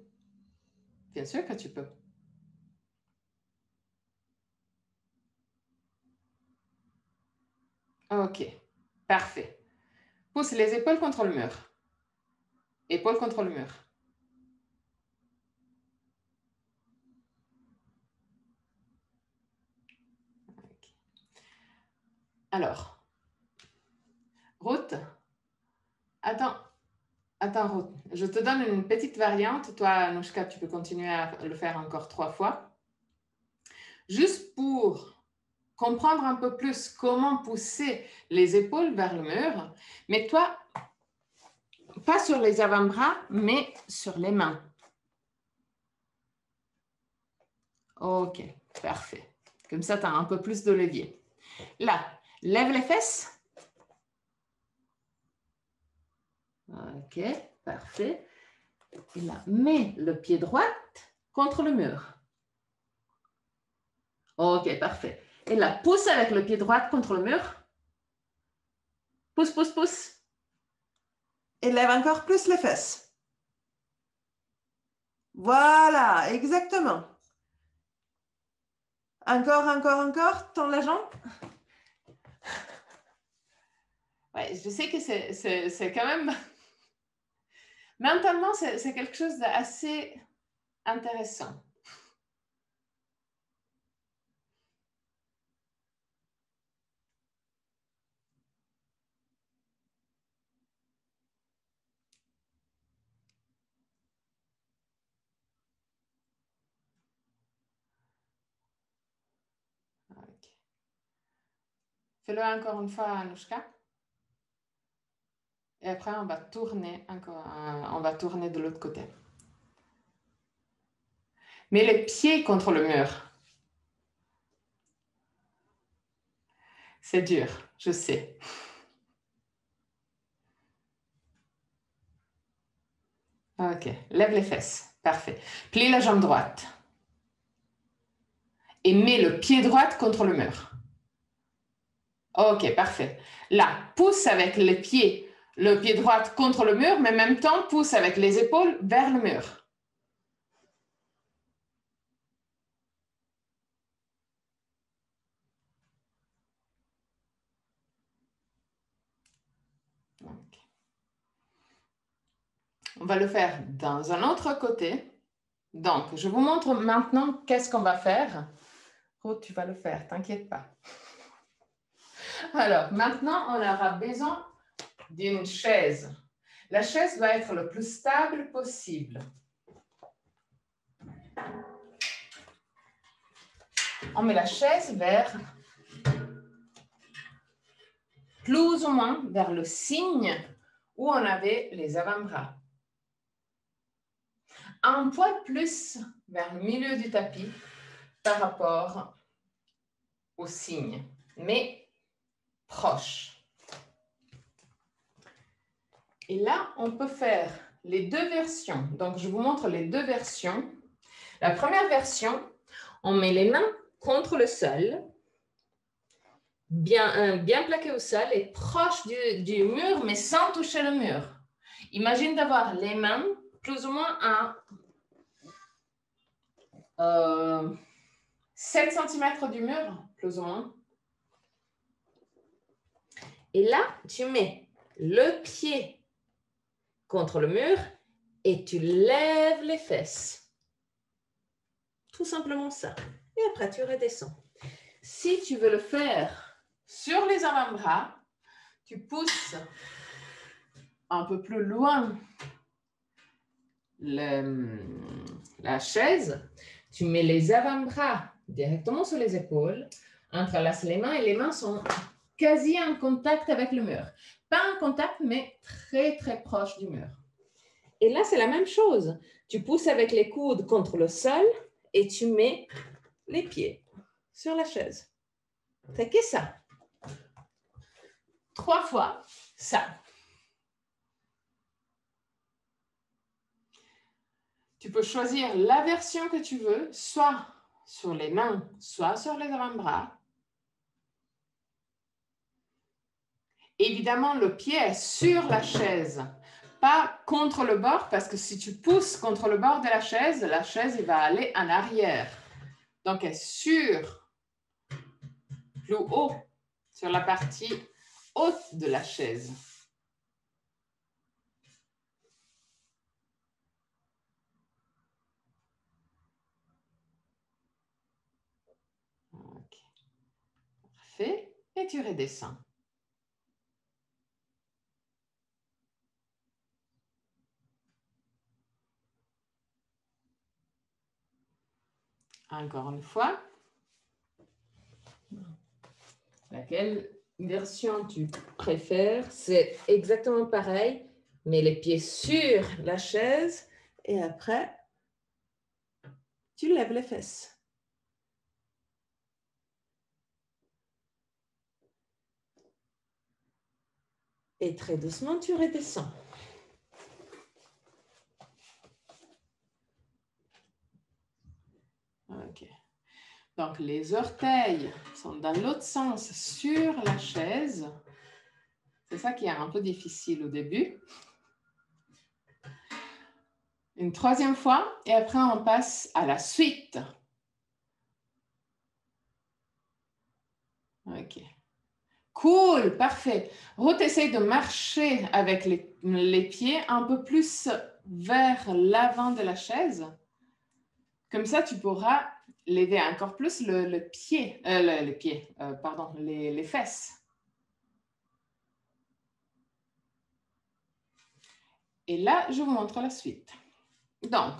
Bien sûr que tu peux. OK. Parfait. Pousse les épaules contre le mur. Épaules contre le mur. Okay. Alors, Ruth, attends, Ruth, je te donne une petite variante. Toi, Anushka, tu peux continuer à le faire encore 3 fois. Juste pour comprendre un peu plus comment pousser les épaules vers le mur. Mais toi, pas sur les avant-bras, mais sur les mains. OK, parfait. Comme ça, tu as un peu plus de levier. Là, lève les fesses. OK, parfait. Et là, mets le pied droit contre le mur. OK, parfait. Et là, pousse avec le pied droit contre le mur. Pousse, pousse, pousse. Et lève encore plus les fesses. Voilà, exactement. Encore, encore, encore. Tends la jambe. Ouais, je sais que c'est quand même... Mentalement, c'est quelque chose d'assez intéressant. Okay. Fais-le encore une fois, Anushka. Et après, on va tourner encore, on va tourner de l'autre côté. Mets les pieds contre le mur. C'est dur, je sais. OK, lève les fesses. Parfait. Plie la jambe droite. Et mets le pied droit contre le mur. OK, parfait. Là, pousse avec les pieds, le pied droit contre le mur, mais en même temps, pousse avec les épaules vers le mur. Okay. On va le faire dans un autre côté. Donc, je vous montre maintenant qu'est-ce qu'on va faire. Oh, tu vas le faire, t'inquiète pas. Alors, maintenant, on aura besoin d'une chaise. La chaise doit être le plus stable possible. On met la chaise vers plus ou moins vers le signe où on avait les avant-bras. Un poil plus vers le milieu du tapis par rapport au signe, mais proche. Et là, on peut faire les deux versions. Donc, je vous montre les deux versions. La première version, on met les mains contre le sol, bien plaquées au sol et proche du mur, mais sans toucher le mur. Imagine d'avoir les mains plus ou moins à 7 cm du mur, plus ou moins. Et là, tu mets le pied contre le mur et tu lèves les fesses. Tout simplement ça. Et après, tu redescends. Si tu veux le faire sur les avant-bras, tu pousses un peu plus loin la chaise. Tu mets les avant-bras directement sur les épaules, entrelaces les mains et les mains sont quasi en contact avec le mur. Pas en contact, mais très, très proche du mur. Et là, c'est la même chose. Tu pousses avec les coudes contre le sol et tu mets les pieds sur la chaise. Fais que ça. 3 fois ça. Tu peux choisir la version que tu veux, soit sur les mains, soit sur les avant-bras. Évidemment, le pied est sur la chaise, pas contre le bord, parce que si tu pousses contre le bord de la chaise il va aller en arrière. Donc, est sur, plus haut, sur la partie haute de la chaise. Okay. Parfait. Et tu redescends. Encore une fois. Laquelle version tu préfères? C'est exactement pareil, mais les pieds sur la chaise et après, tu lèves les fesses. Et très doucement, tu redescends. OK. Donc, les orteils sont dans l'autre sens sur la chaise. C'est ça qui est un peu difficile au début. Une troisième fois, et après, on passe à la suite. OK. Cool, parfait. Ruth, essaye de marcher avec les pieds un peu plus vers l'avant de la chaise. Comme ça, tu pourras lever encore plus les fesses. Et là, je vous montre la suite. Donc,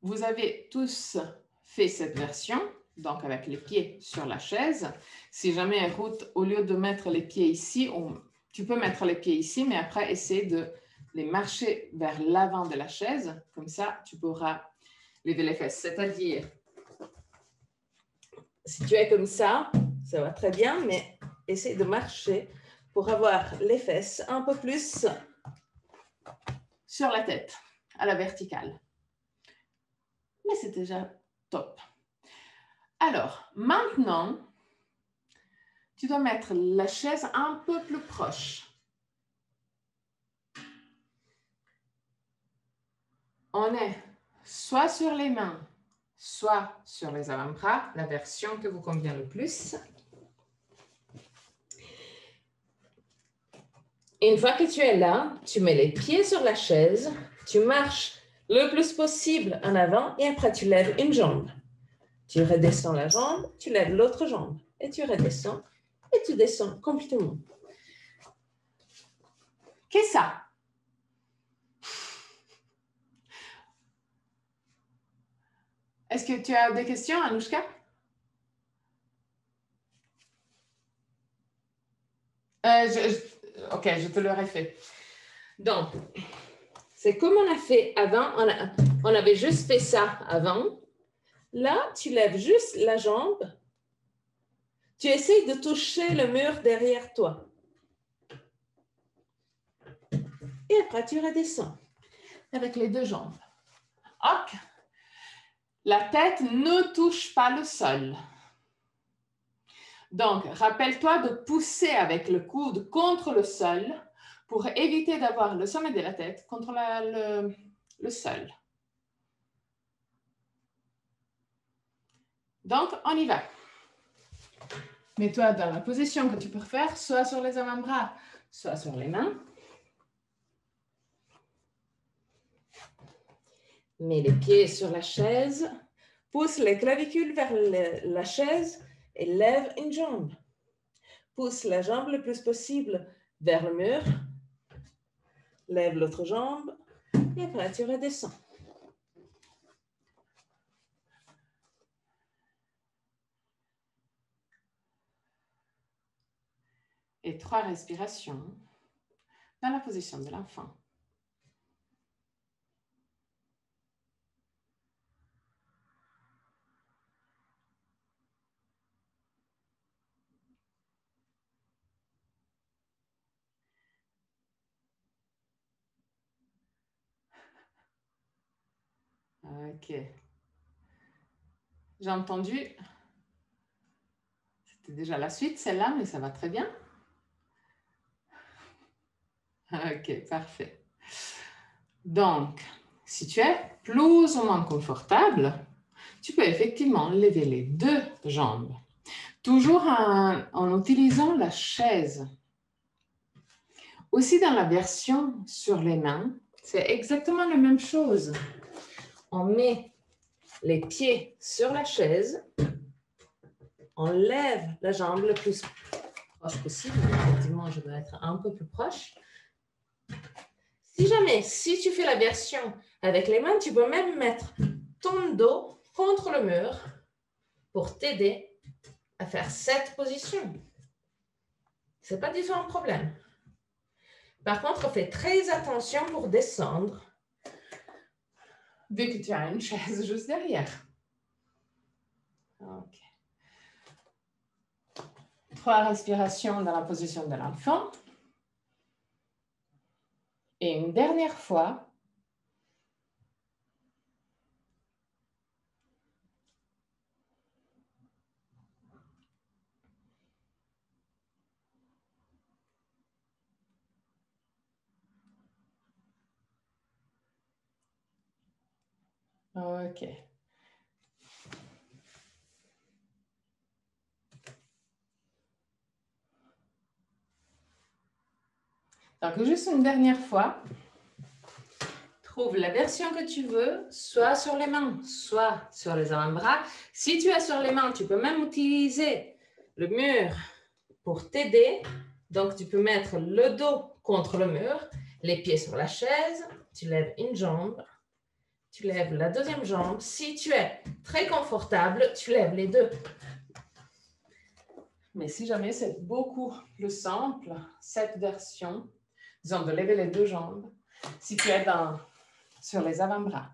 vous avez tous fait cette version, donc avec les pieds sur la chaise. Si jamais, Ruth, au lieu de mettre les pieds ici, tu peux mettre les pieds ici, mais après, essaie de les marcher vers l'avant de la chaise. Comme ça, tu pourras lever les fesses. C'est-à-dire, si tu es comme ça va très bien, mais essaie de marcher pour avoir les fesses un peu plus sur la tête, à la verticale. Mais c'est déjà top. Alors, maintenant, tu dois mettre la chaise un peu plus proche. On est soit sur les mains, soit sur les avant-bras, la version que vous convient le plus. Une fois que tu es là, tu mets les pieds sur la chaise, tu marches le plus possible en avant et après tu lèves une jambe. Tu redescends la jambe, tu lèves l'autre jambe et tu redescends et tu descends complètement. Qu'est-ce que ça? Est-ce que tu as des questions, Anouchka? Ok, je te le refais. Donc, c'est comme on a fait avant. On avait juste fait ça avant. Là, tu lèves juste la jambe. Tu essaies de toucher le mur derrière toi. Et après, tu redescends avec les deux jambes. Ok. La tête ne touche pas le sol. Donc, rappelle-toi de pousser avec le coude contre le sol pour éviter d'avoir le sommet de la tête contre le sol. Donc, on y va. Mets-toi dans la position que tu préfères, soit sur les avant-bras, soit sur les mains. Mets les pieds sur la chaise, pousse les clavicules vers la chaise et lève une jambe. Pousse la jambe le plus possible vers le mur. Lève l'autre jambe et après tu redescends. Et 3 respirations dans la position de l'enfant. Ok. J'ai entendu. C'était déjà la suite, celle-là, mais ça va très bien. Ok, parfait. Donc, si tu es plus ou moins confortable, tu peux effectivement lever les deux jambes, toujours en utilisant la chaise. Aussi dans la version sur les mains, c'est exactement la même chose. On met les pieds sur la chaise, on lève la jambe le plus proche possible. Effectivement, je dois être un peu plus proche. Si tu fais la version avec les mains, tu peux même mettre ton dos contre le mur pour t'aider à faire cette position. Ce n'est pas du tout un problème. Par contre, fais très attention pour descendre, vu que tu as une chaise juste derrière. Ok. 3 respirations dans la position de l'enfant. Et une dernière fois. Ok. Donc, juste une dernière fois. Trouve la version que tu veux, soit sur les mains, soit sur les avant-bras. Si tu es sur les mains, tu peux même utiliser le mur pour t'aider. Donc, tu peux mettre le dos contre le mur, les pieds sur la chaise, tu lèves une jambe, tu lèves la deuxième jambe. Si tu es très confortable, tu lèves les deux. Mais si jamais c'est beaucoup plus simple, cette version, disons de lever les deux jambes, si tu es sur les avant-bras.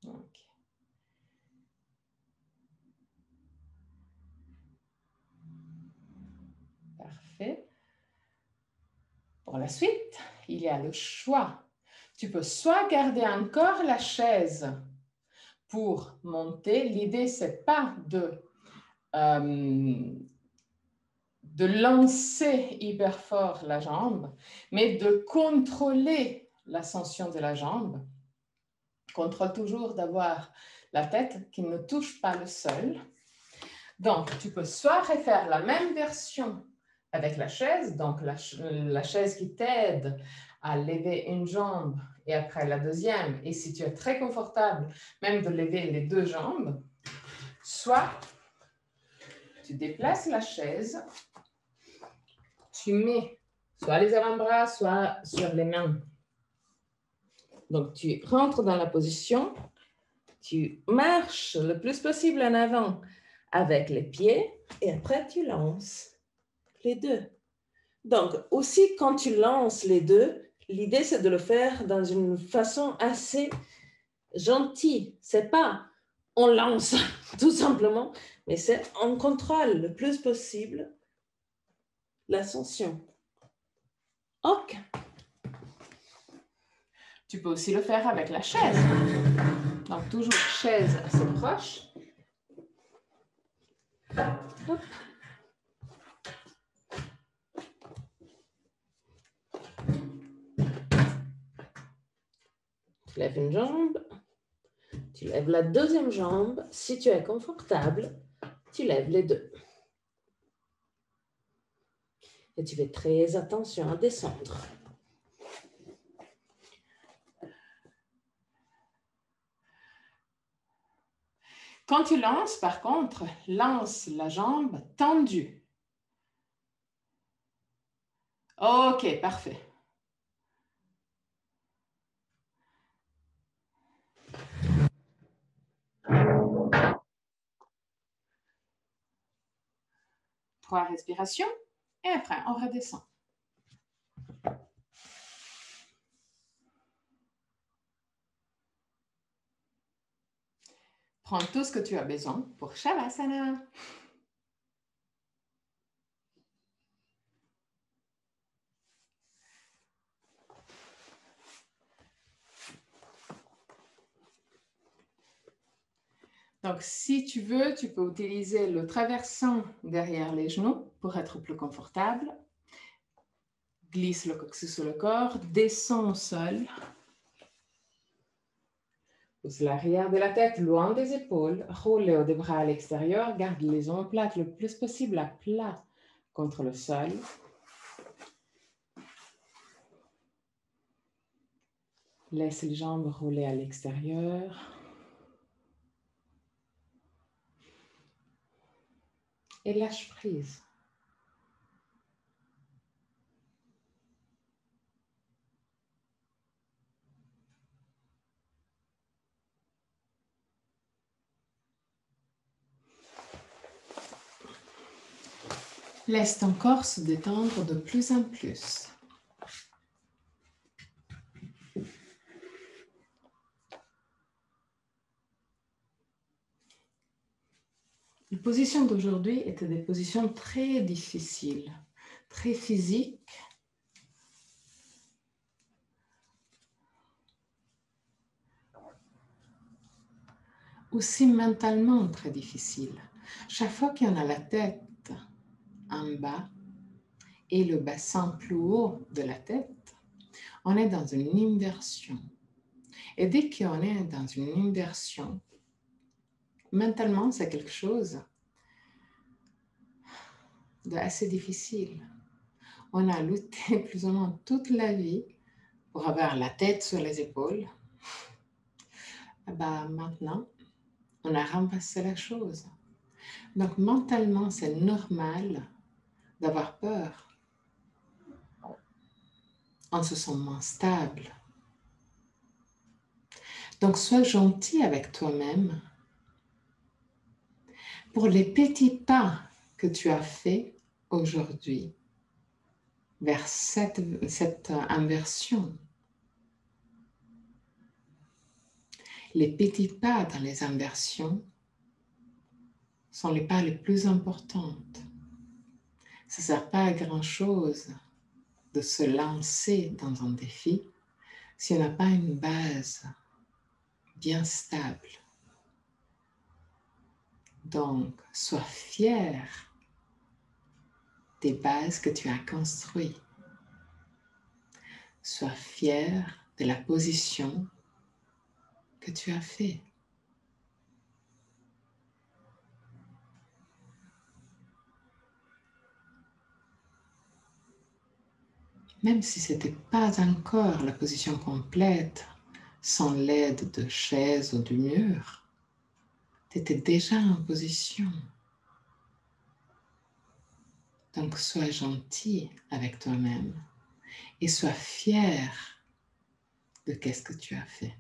Okay. Parfait. Pour la suite, il y a le choix. Tu peux soit garder encore la chaise pour monter. L'idée, ce n'est pas de lancer hyper fort la jambe, mais de contrôler l'ascension de la jambe. Contrôle toujours d'avoir la tête qui ne touche pas le sol. Donc, tu peux soit refaire la même version avec la chaise, donc la chaise qui t'aide à lever une jambe et après la deuxième, et si tu es très confortable, même de lever les deux jambes, soit tu déplaces la chaise, tu mets soit les avant-bras, soit sur les mains. Donc, tu rentres dans la position, tu marches le plus possible en avant avec les pieds et après tu lances. les deux. Donc, aussi, quand tu lances les deux, l'idée, c'est de le faire dans une façon assez gentille. C'est pas on lance, tout simplement, mais c'est on contrôle le plus possible l'ascension. Ok. Tu peux aussi le faire avec la chaise. Donc, toujours chaise assez proche. Hop. Tu lèves une jambe, tu lèves la deuxième jambe. Si tu es confortable, tu lèves les deux. Et tu fais très attention à descendre. Quand tu lances, par contre, lance la jambe tendue. Ok, parfait. Trois respirations et après, on redescend. Prends tout ce que tu as besoin pour Shavasana. Donc, si tu veux, tu peux utiliser le traversant derrière les genoux pour être plus confortable. Glisse le coccyx sur le corps, descends au sol. Pousse l'arrière de la tête loin des épaules, roule les hauts des bras à l'extérieur, garde les omoplates le plus possible à plat contre le sol. Laisse les jambes rouler à l'extérieur. Et lâche prise. Laisse ton corps se détendre de plus en plus. Les positions d'aujourd'hui étaient des positions très difficiles, très physiques. Aussi mentalement très difficiles. Chaque fois qu'on a la tête en bas et le bassin plus haut de la tête, on est dans une inversion. Et dès qu'on est dans une inversion, mentalement, c'est quelque chose d'assez difficile. On a lutté plus ou moins toute la vie pour avoir la tête sur les épaules. Maintenant, on a remplacé la chose. Donc, mentalement, c'est normal d'avoir peur. On se sent moins stable. Donc, sois gentil avec toi-même pour les petits pas que tu as faits aujourd'hui vers cette inversion. Les petits pas dans les inversions sont les pas les plus importants. Ça ne sert pas à grand-chose de se lancer dans un défi si on n'a pas une base bien stable. Donc, sois fier des bases que tu as construites. Sois fier de la position que tu as fait. Même si ce n'était pas encore la position complète, sans l'aide de chaise ou du mur, tu étais déjà en position. Donc, sois gentil avec toi-même et sois fier de qu'est-ce que tu as fait.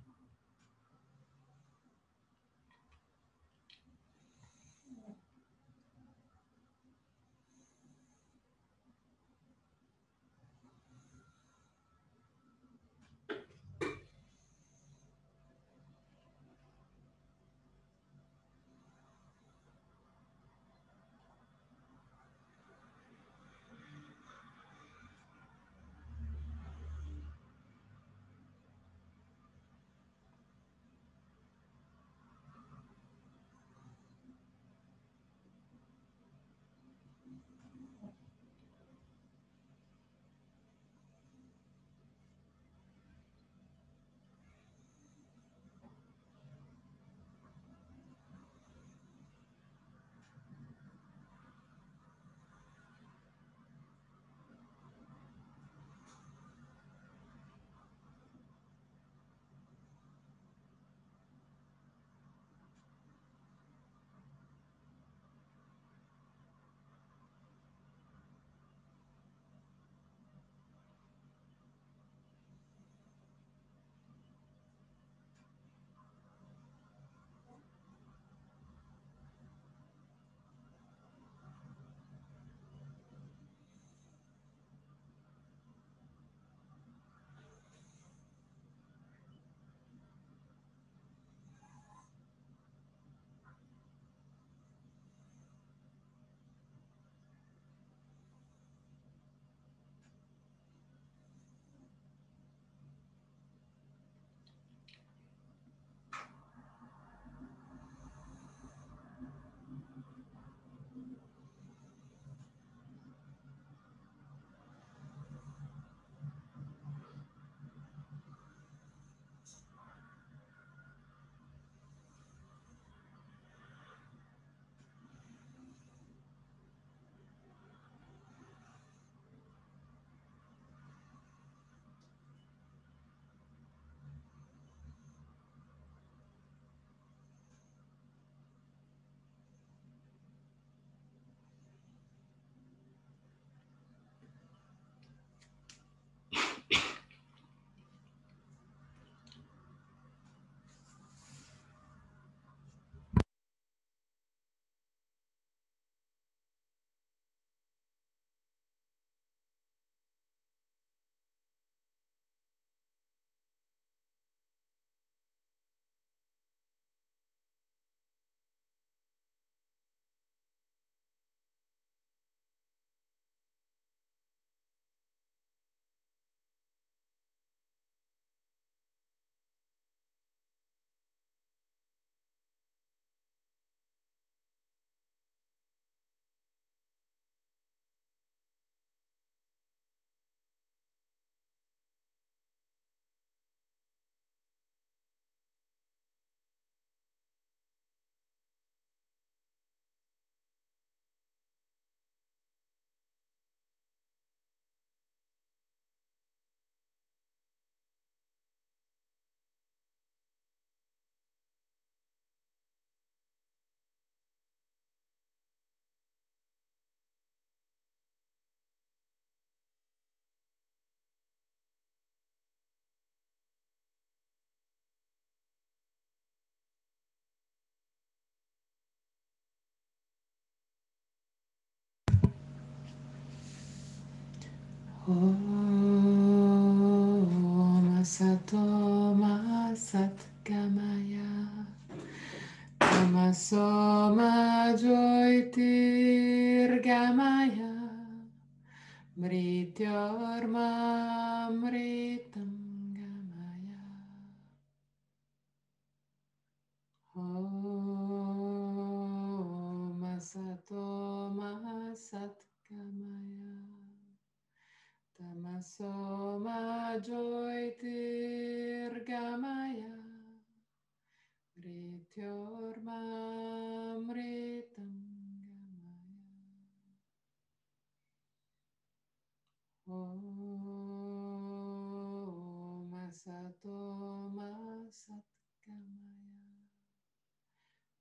Om Sato Ma Sat Gamaya Tamaso Ma Jyotir Gamaya Mrityorma Mritam Gamaya Om Sato Ma Sat Gamaya Tamaso Ma Jyotir Gamaya Mrityorma Mritam Om Sato Ma Sat Gamaya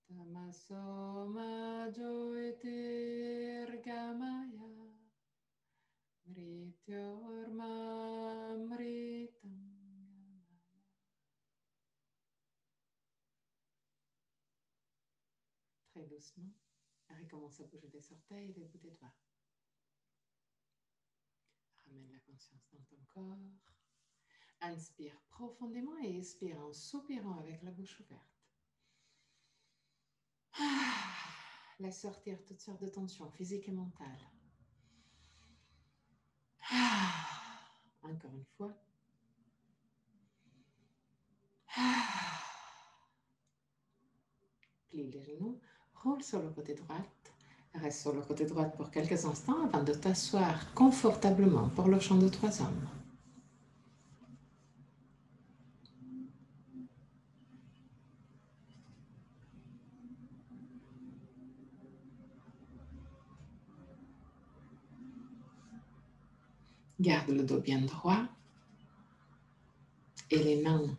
Tamaso Ma Jyotir Gamaya Mrityorma Mritam Gamaya. Très doucement, recommence à bouger les orteils et les bouts des doigts. Ramène la conscience dans ton corps. Inspire profondément et expire en soupirant avec la bouche ouverte. Laisse sortir toutes sortes de tensions physiques et mentales. Encore une fois. Plie les genoux, roule sur le côté droit. Reste sur le côté droit pour quelques instants avant de t'asseoir confortablement pour le chant de 3 hommes. Garde le dos bien droit et les mains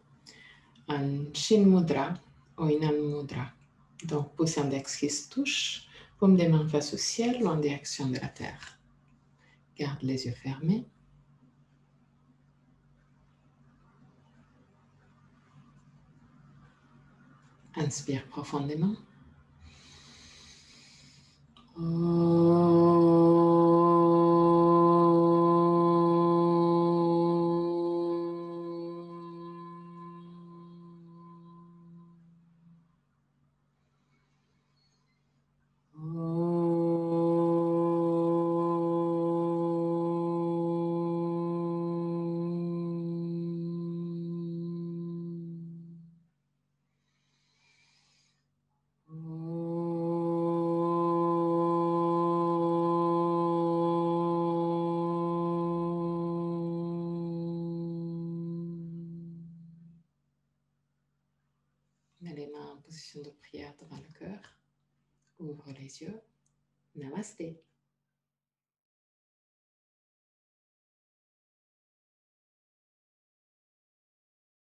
en Shin Mudra ou Inan Mudra. Donc, pouce index qui se touche, paume des mains face au ciel ou en direction de la terre. Garde les yeux fermés. Inspire profondément. Mets les mains en position de prière devant le cœur. Ouvre les yeux. Namasté.